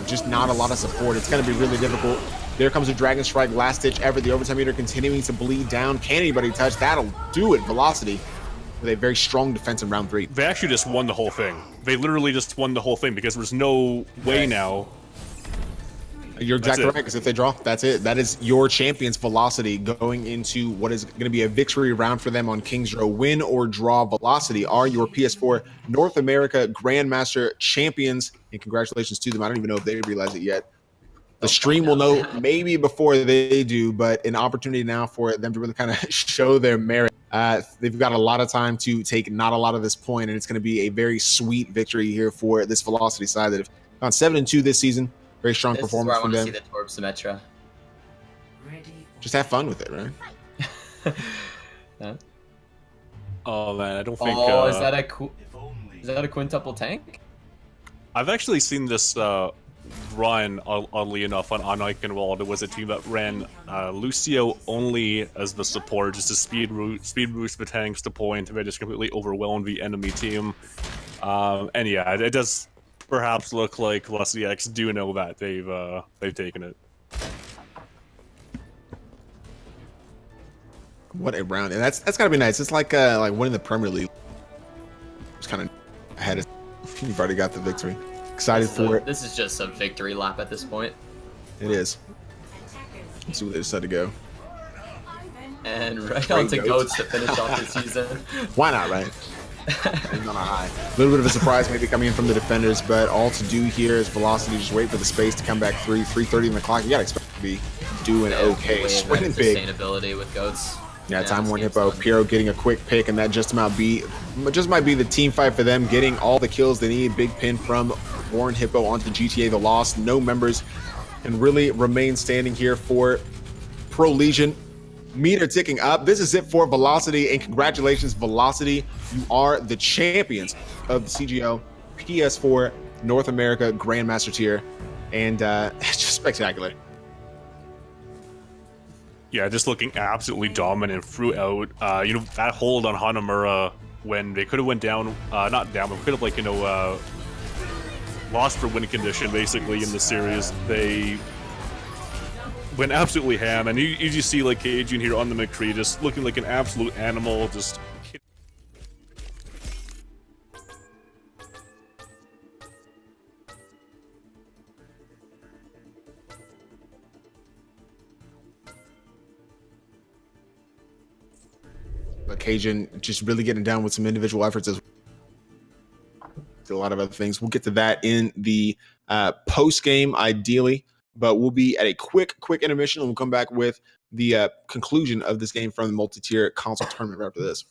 just not a lot of support. It's going to be really difficult. There comes a Dragon Strike, last ditch effort. The overtime meter continuing to bleed down. Can anybody touch? That'll do it. Velocity with a very strong defense in round 3. They actually just won the whole thing. They literally just won the whole thing because there's no way now You're exactly right, because if they draw, that's it. That is your champion's Velocity going into what is going to be a victory round for them on Kings Row. Win or draw, Velocity are your PS4 North America Grandmaster champions, and congratulations to them. I don't even know if they realize it yet. The stream will know maybe before they do, but an opportunity now for them to really kind of show their merit. They've got a lot of time to take not a lot of this point, and it's going to be a very sweet victory here for this Velocity side that have gone 7-2 this season. Very strong performance from them. This is where I want to see the Torb Symmetra. Just have fun with it, right? Yeah. Oh man, I don't think. Oh, is that a quintuple tank? I've actually seen this run, oddly enough, on Eichenwald. It was a team that ran Lucio only as the support, just to speed boost the tanks to point, and they just completely overwhelmed the enemy team. And yeah, it does perhaps look like Velocity X do know that they've taken it. What a round, and that's gotta be nice. It's like winning the Premier League. It's kind of ahead of. You've already got the victory. Excited for it. This is just a victory lap at this point. It is. Let's see where they decide to go. And right on to Goats to finish off the season. Why not, right? On a high. A little bit of a surprise maybe coming in from the defenders, but all to do here is Velocity. Just wait for the space to come back through. 3:30 in the clock. You gotta expect to be doing okay. Swinging big. Sustainability with Goats. Yeah, Time Warn Hippo, Piero getting a quick pick, and that just might be the team fight for them, getting all the kills they need. Big pin from Warren Hippo onto GTA The Lost. No members can really remain standing here for Prolegion. Meter ticking up. This is it for Velocity, and congratulations, Velocity. You are the champions of the CGO PS4 North America Grandmaster tier, and it's just spectacular. Yeah, just looking absolutely dominant throughout. That hold on Hanamura when they could have went down, not down, but could have lost for win condition basically in the series. They went absolutely ham, and you just see like Cajun here on the McCree just looking like an absolute animal, just. But Cajun just really getting down with some individual efforts as a lot of other things. We'll get to that in the post game, ideally, but we'll be at a quick intermission, and we'll come back with the conclusion of this game from the multi-tier console tournament right after this.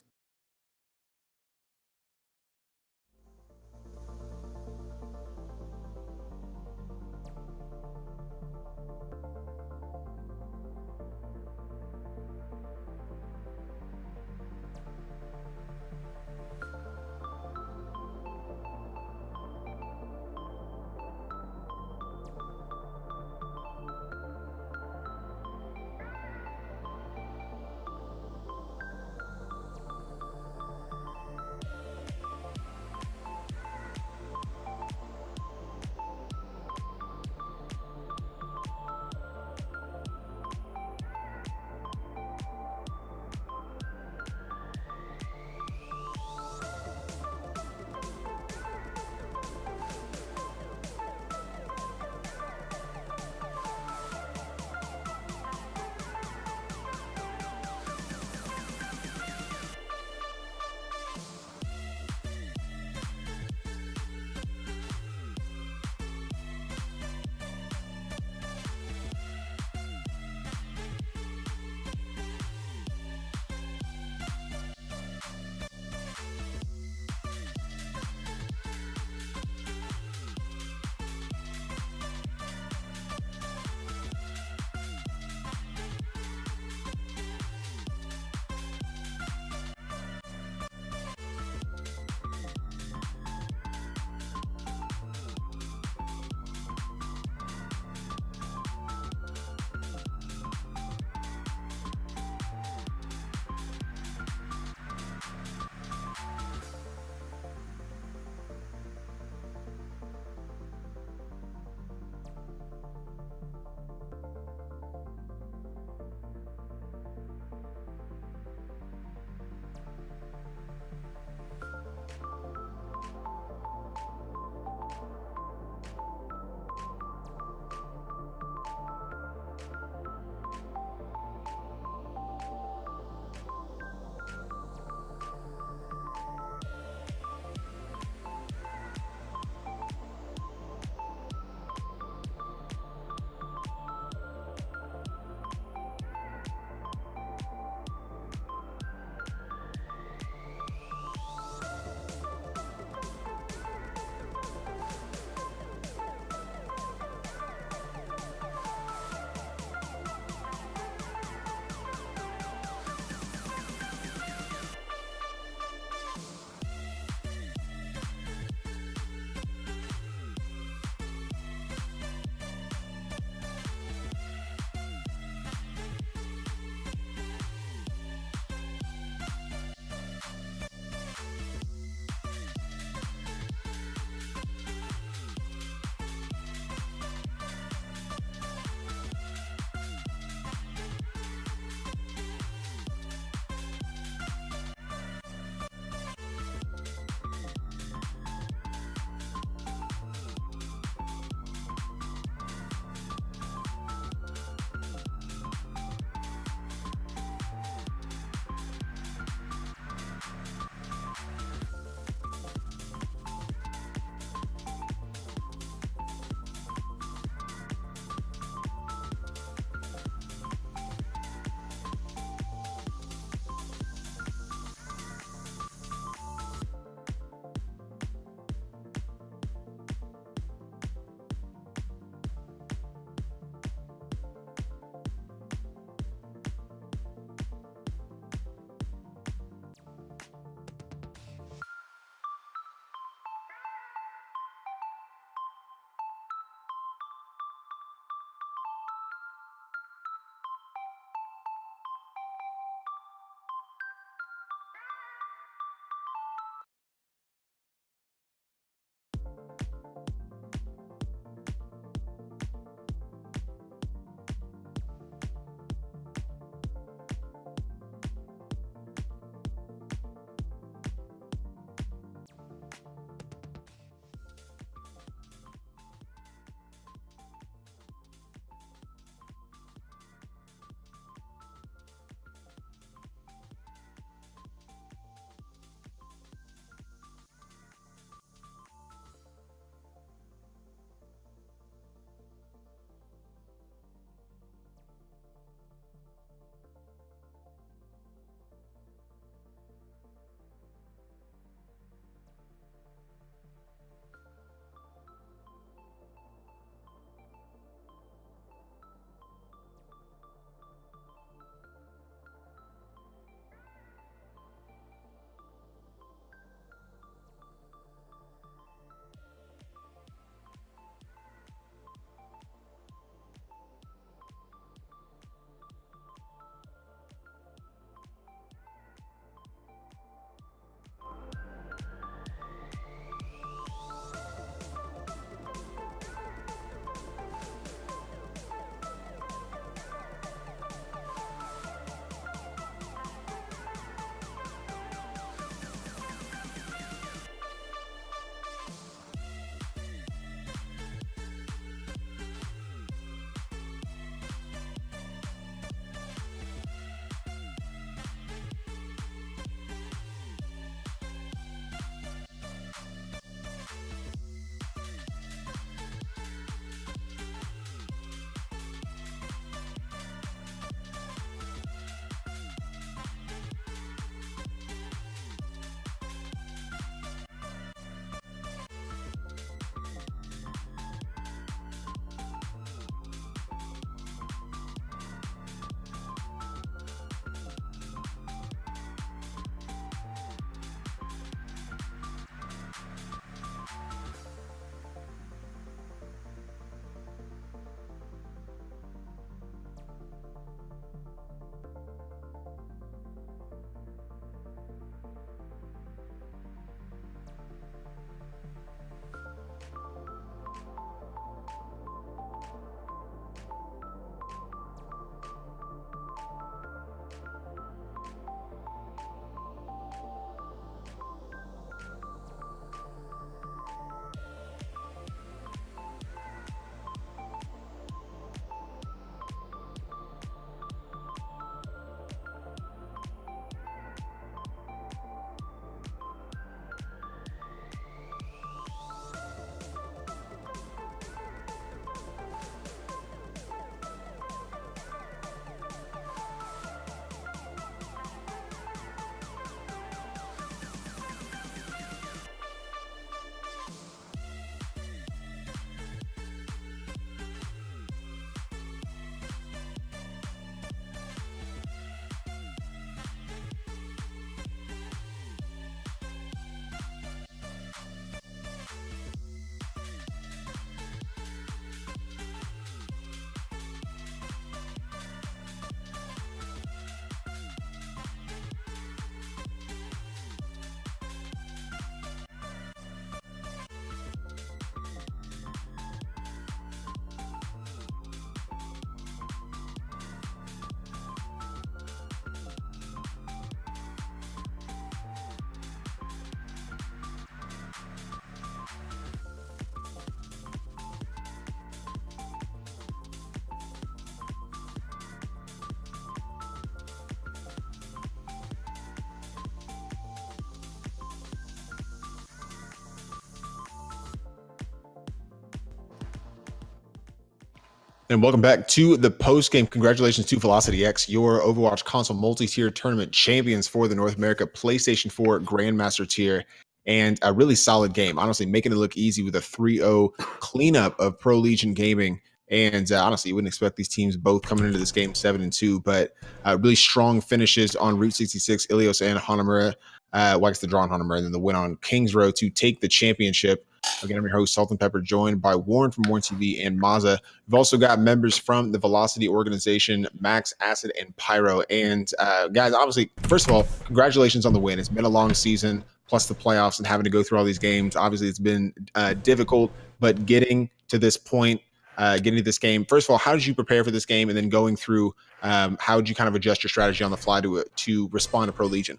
And welcome back to the post game. Congratulations to Velocity X, your Overwatch console multi-tier tournament champions for the North America PlayStation 4 Grandmaster tier. And a really solid game, honestly, making it look easy with a 3-0 cleanup of Prolegion Gaming. And honestly, you wouldn't expect these teams both coming into this game 7-2, but really strong finishes on Route 66, Ilios and Hanamura. Well, I guess the draw on Hanamura, and then the win on Kings Row to take the championship. Again, I'm your host, Salt and Pepper, joined by Warren from Warren TV and Maza. We've also got members from the Velocity organization, Max, Acid, and Pyro. And guys, obviously, first of all, congratulations on the win. It's been a long season, plus the playoffs and having to go through all these games. Obviously, it's been difficult, but getting to this point, getting to this game, first of all, how did you prepare for this game? And then going through, how did you kind of adjust your strategy on the fly to respond to Pro Legion?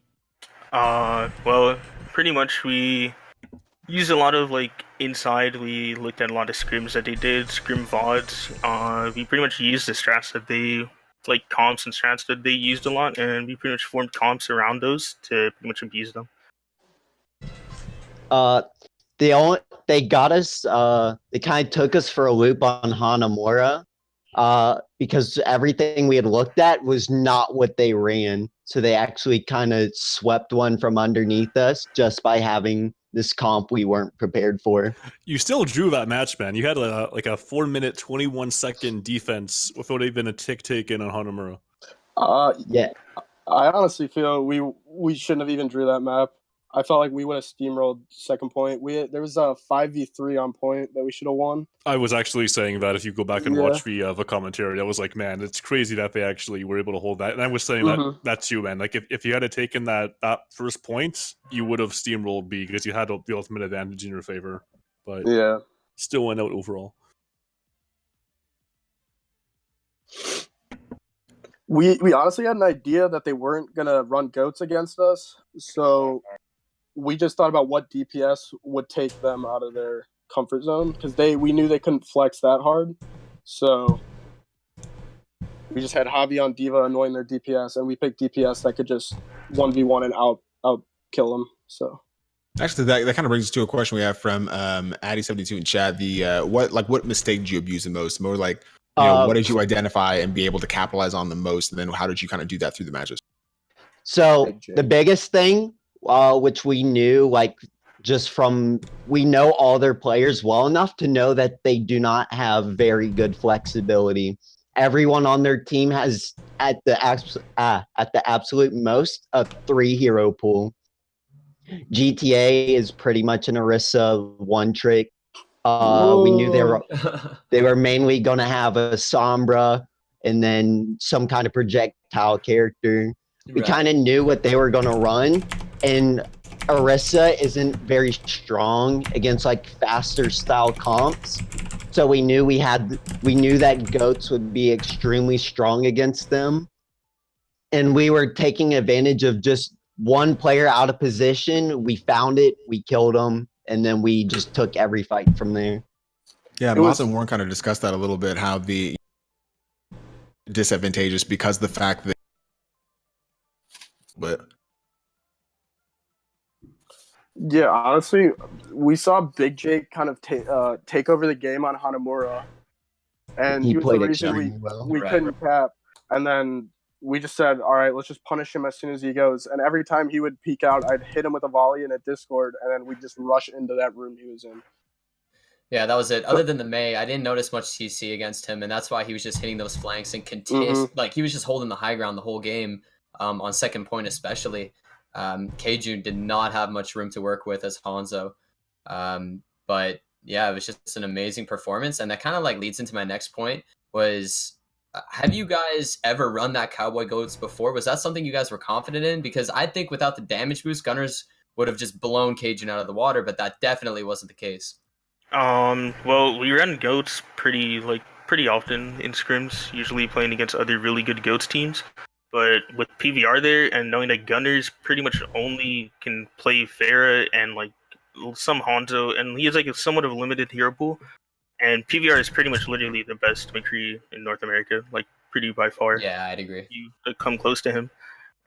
Well, pretty much we used a lot of inside. We looked at a lot of scrims that they did, scrim VODs. We pretty much used the strats that they comps and strats that they used a lot, and we pretty much formed comps around those to pretty much abuse them. They got us. They kind of took us for a loop on Hanamura, because everything we had looked at was not what they ran. So they actually kind of swept one from underneath us just by having this comp we weren't prepared for. You still drew that match, man. You had a 4-minute, 21-second defense without even a tick taken on Hanamura. Yeah. I honestly feel we shouldn't have even drew that map. I felt like we would have steamrolled second point. There was a 5v3 on point that we should have won. I was actually saying that if you go back and watch the commentary, I was like, man, it's crazy that they actually were able to hold that. And I was saying that too, man. Like if you had taken that first point, you would have steamrolled B because you had the ultimate advantage in your favor. But yeah, still went out overall. We honestly had an idea that they weren't gonna run goats against us, so we just thought about what DPS would take them out of their comfort zone because we knew they couldn't flex that hard. So we just had Javi on D.Va annoying their DPS, and we picked DPS that could just 1v1 and out kill them. So actually, that kind of brings us to a question we have from Addy72 in chat. What mistake did you abuse the most? More like, what did you identify and be able to capitalize on the most? And then how did you kind of do that through the matches? So the biggest thing, which we knew, we know all their players well enough to know that they do not have very good flexibility. Everyone on their team has at the absolute most a 3-hero pool. GTA is pretty much an Orisa one trick. We knew they were mainly going to have a Sombra and then some kind of projectile character. We kind of knew what they were going to run, and Orisa isn't very strong against faster style comps. So we knew that goats would be extremely strong against them. And we were taking advantage of just one player out of position. We found it, we killed him, and then we just took every fight from there. Yeah, Moss and Warren kind of discussed that a little bit, how the disadvantageous because the fact that yeah, honestly, we saw Big Jake kind of take over the game on Hanamura, and he was the reason we couldn't cap. And then we just said, all right, let's just punish him as soon as he goes. And every time he would peek out, I'd hit him with a volley in a Discord, and then we'd just rush into that room he was in. Yeah, that was it. Other than the May, I didn't notice much CC against him, and that's why he was just hitting those flanks and continuous. He was just holding the high ground the whole game, on second point especially. Keiju did not have much room to work with as Hanzo. But yeah, it was just an amazing performance. And that kind of leads into my next point was, have you guys ever run that Cowboy Goats before? Was that something you guys were confident in? Because I think without the damage boost, Gunners would have just blown Cajun out of the water, but that definitely wasn't the case. Well, we ran Goats pretty often in scrims, usually playing against other really good Goats teams. But with PVR there and knowing that Gunners pretty much only can play Pharah and some Hanzo, and he has somewhat of a limited hero pool, and PVR is pretty much literally the best McCree in North America, pretty by far. Yeah, I'd agree. You come close to him,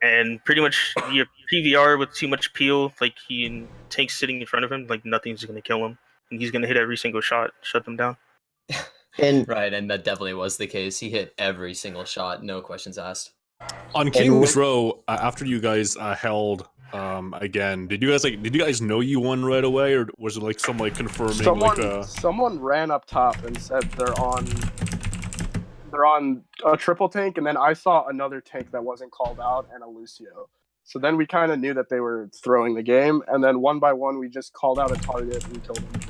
and pretty much you have PVR with too much peel, he and tanks sitting in front of him, nothing's gonna kill him, and he's gonna hit every single shot, shut them down. And Right, and that definitely was the case. He hit every single shot, no questions asked. On King's Row, after you guys held again, did you guys know you won right away, or was it like some like confirming someone ran up top and said they're on a triple tank, and then I saw another tank that wasn't called out and a Lucio. So then we kind of knew that they were throwing the game, and then one by one we just called out a target and killed them.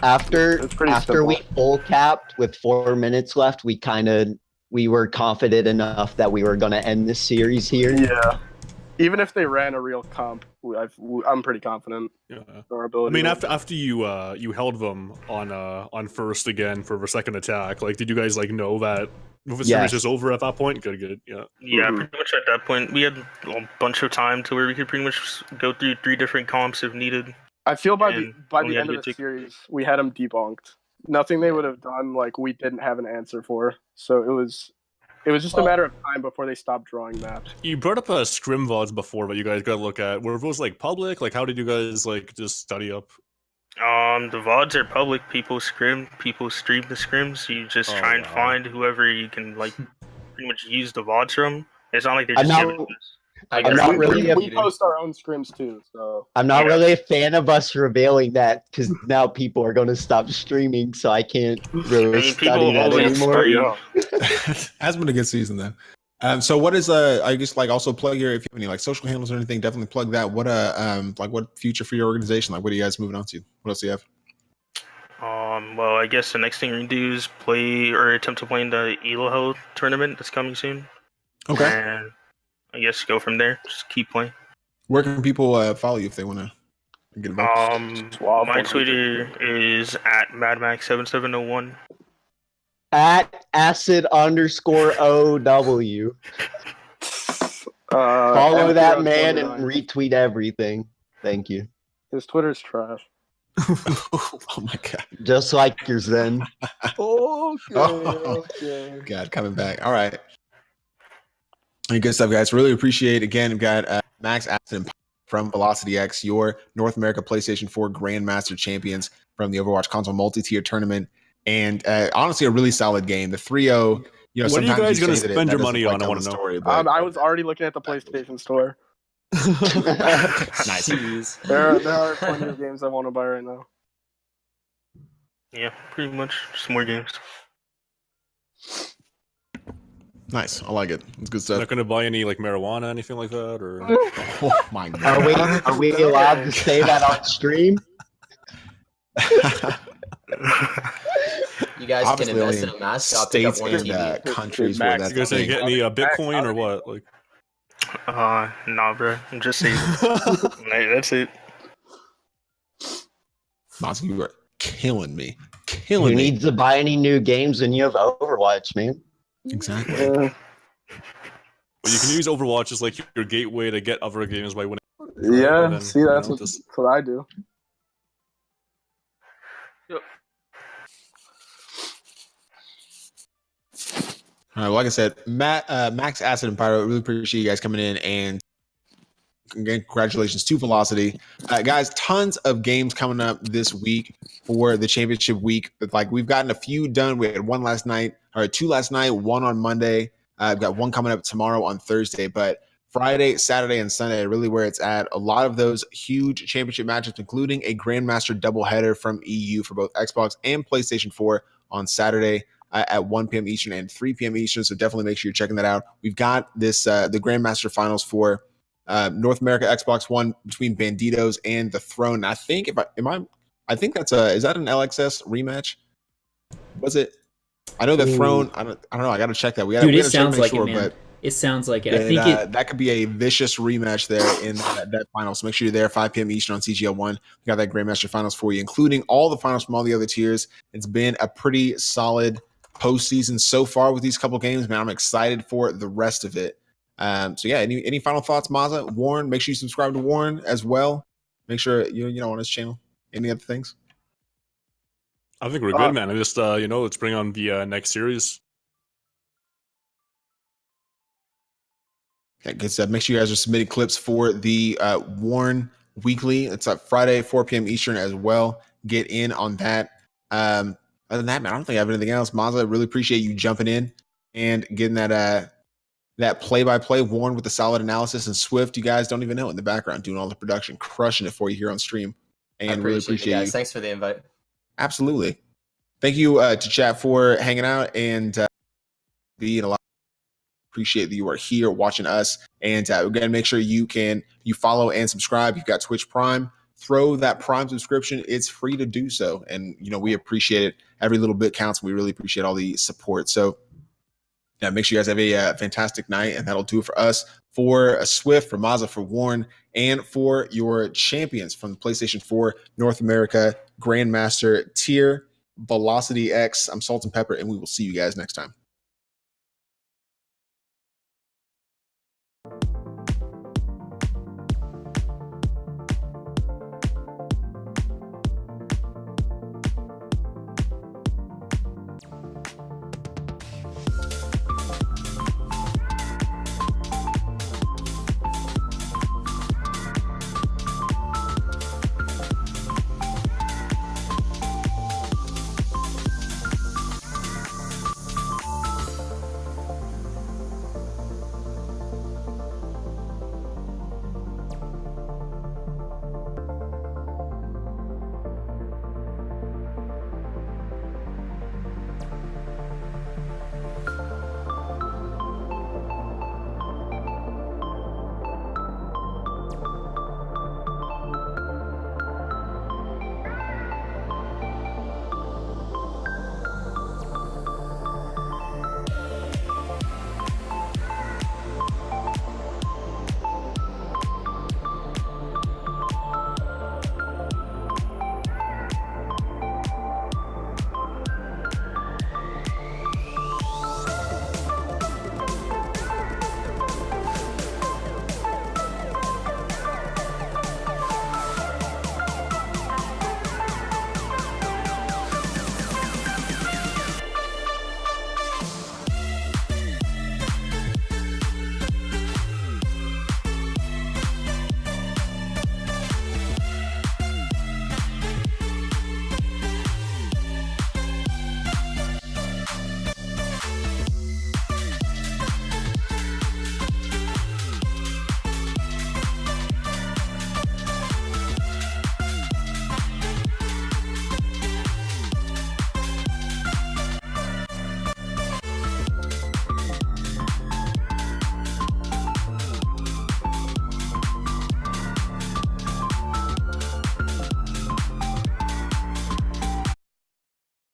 After we full capped with 4 minutes left, we were confident enough that we were going to end this series here. Yeah. Even if they ran a real comp, I'm pretty confident. Yeah. Our ability. I mean, after you held them on first again for a second attack, like, did you guys like know that the series is over at that point? Good. Yeah. Yeah, pretty much at that point, we had a bunch of time to where we could pretty much go through 3 different comps if needed. I feel by the end of the series, we had them debunked. Nothing they would have done, like, we didn't have an answer for. So it was just a matter of time before they stopped drawing maps. You brought up scrim VODs before, but you guys got to look at. Were those like public? Like, how did you guys like just study up? The VODs are public. People stream the scrims. You just try and find whoever you can like pretty much use the VODs from. It's not like they're just giving we post our own scrims too, so I'm not really a fan of us revealing that because now people are going to stop streaming, so I can't really study that anymore. Has been a good season though. So what is I guess like also plug your, if you have any like social handles or anything, definitely plug that. What like what future for your organization? Like what are you guys moving on to? What else do you have? Well, I guess the next thing we're gonna do is play or attempt to play in the ELO tournament that's coming soon. Okay. And I guess go from there. Just keep playing. Where can people follow you if they want to get involved? My Twitter is at MadMax7701. At acid_OW. Follow that man and retweet everything. Thank you. His Twitter's trash. Oh my god. Just like yours then. Okay. God, coming back. All right. Good stuff, guys. Really appreciate it. Again, we've got Max Aston from Velocity X, your North America PlayStation 4 Grandmaster champions from the Overwatch console multi-tier tournament. And honestly, a really solid game. The 3-0. You know, what are you guys going to spend your money on? I want to know. Story, I was already looking at the PlayStation Store. Nice. Jeez. There are plenty of games I want to buy right now. Yeah, pretty much. Just more games. Nice. I like it. It's good stuff. Not going to buy any like marijuana, anything like that, or? Oh my god. Are we allowed to say that on stream? You guys Obviously, can invest in a mascot. States and countries where that's you guys gonna get any Bitcoin or what? Like, nah, bro. I'm just saying. That's it. Monty, you are killing me. You need to buy any new games and you have Overwatch, man. Exactly. Well, you can use Overwatch as like your gateway to get other games by winning. Yeah, then, see, that's what I do. Yep. All right, well, like I said, Max Acid and Pyro, really appreciate you guys coming in, and again, congratulations to Velocity. Guys, tons of games coming up this week for the championship week. Like, we've gotten a few done. We had two last night, one on Monday. I've got one coming up tomorrow on Thursday, but Friday, Saturday, and Sunday are really where it's at. A lot of those huge championship matchups, including a Grandmaster doubleheader from EU for both Xbox and PlayStation 4 on Saturday at 1 p.m. Eastern and 3 p.m. Eastern. So definitely make sure you're checking that out. We've got this the Grandmaster Finals for North America Xbox One between Banditos and the Throne. And I think I think that's is that an LXS rematch? Was it? I know the Throne. I don't know. I got to check that. We got to sounds like sure, it, man. But it sounds like it. and, I think that could be a vicious rematch there in that final. So make sure you're there 5 p.m. Eastern on CGL 1. We got that Grandmaster Finals for you, including all the finals from all the other tiers. It's been a pretty solid postseason so far with these couple games, man. I'm excited for the rest of it. So yeah, any final thoughts, Maza? Warren, make sure you subscribe to Warren as well. Make sure you know on his channel. Any other things? I think we're good, man. I just let's bring on the next series. Okay, good stuff. Make sure you guys are submitting clips for the Warren Weekly. It's Friday, 4 p.m. Eastern as well. Get in on that. other than that, man, I don't think I have anything else. Mazza, I really appreciate you jumping in and getting that play-by-play. Warren with the solid analysis, and Swift, you guys don't even know, in the background doing all the production, crushing it for you here on stream. And really appreciate you guys. you. Thanks for the invite. Absolutely. Thank you to chat for hanging out and being a lot. Appreciate that you are here watching us. And again, make sure you follow and subscribe. You've got Twitch Prime. Throw that Prime subscription. It's free to do so. And, we appreciate it. Every little bit counts. We really appreciate all the support. So yeah, make sure you guys have a fantastic night. And that'll do it for us, for Swift, for Mazza, for Warren, and for your champions from the PlayStation 4 North America Grandmaster tier, Velocity X. I'm Salt and Pepper, and we will see you guys next time.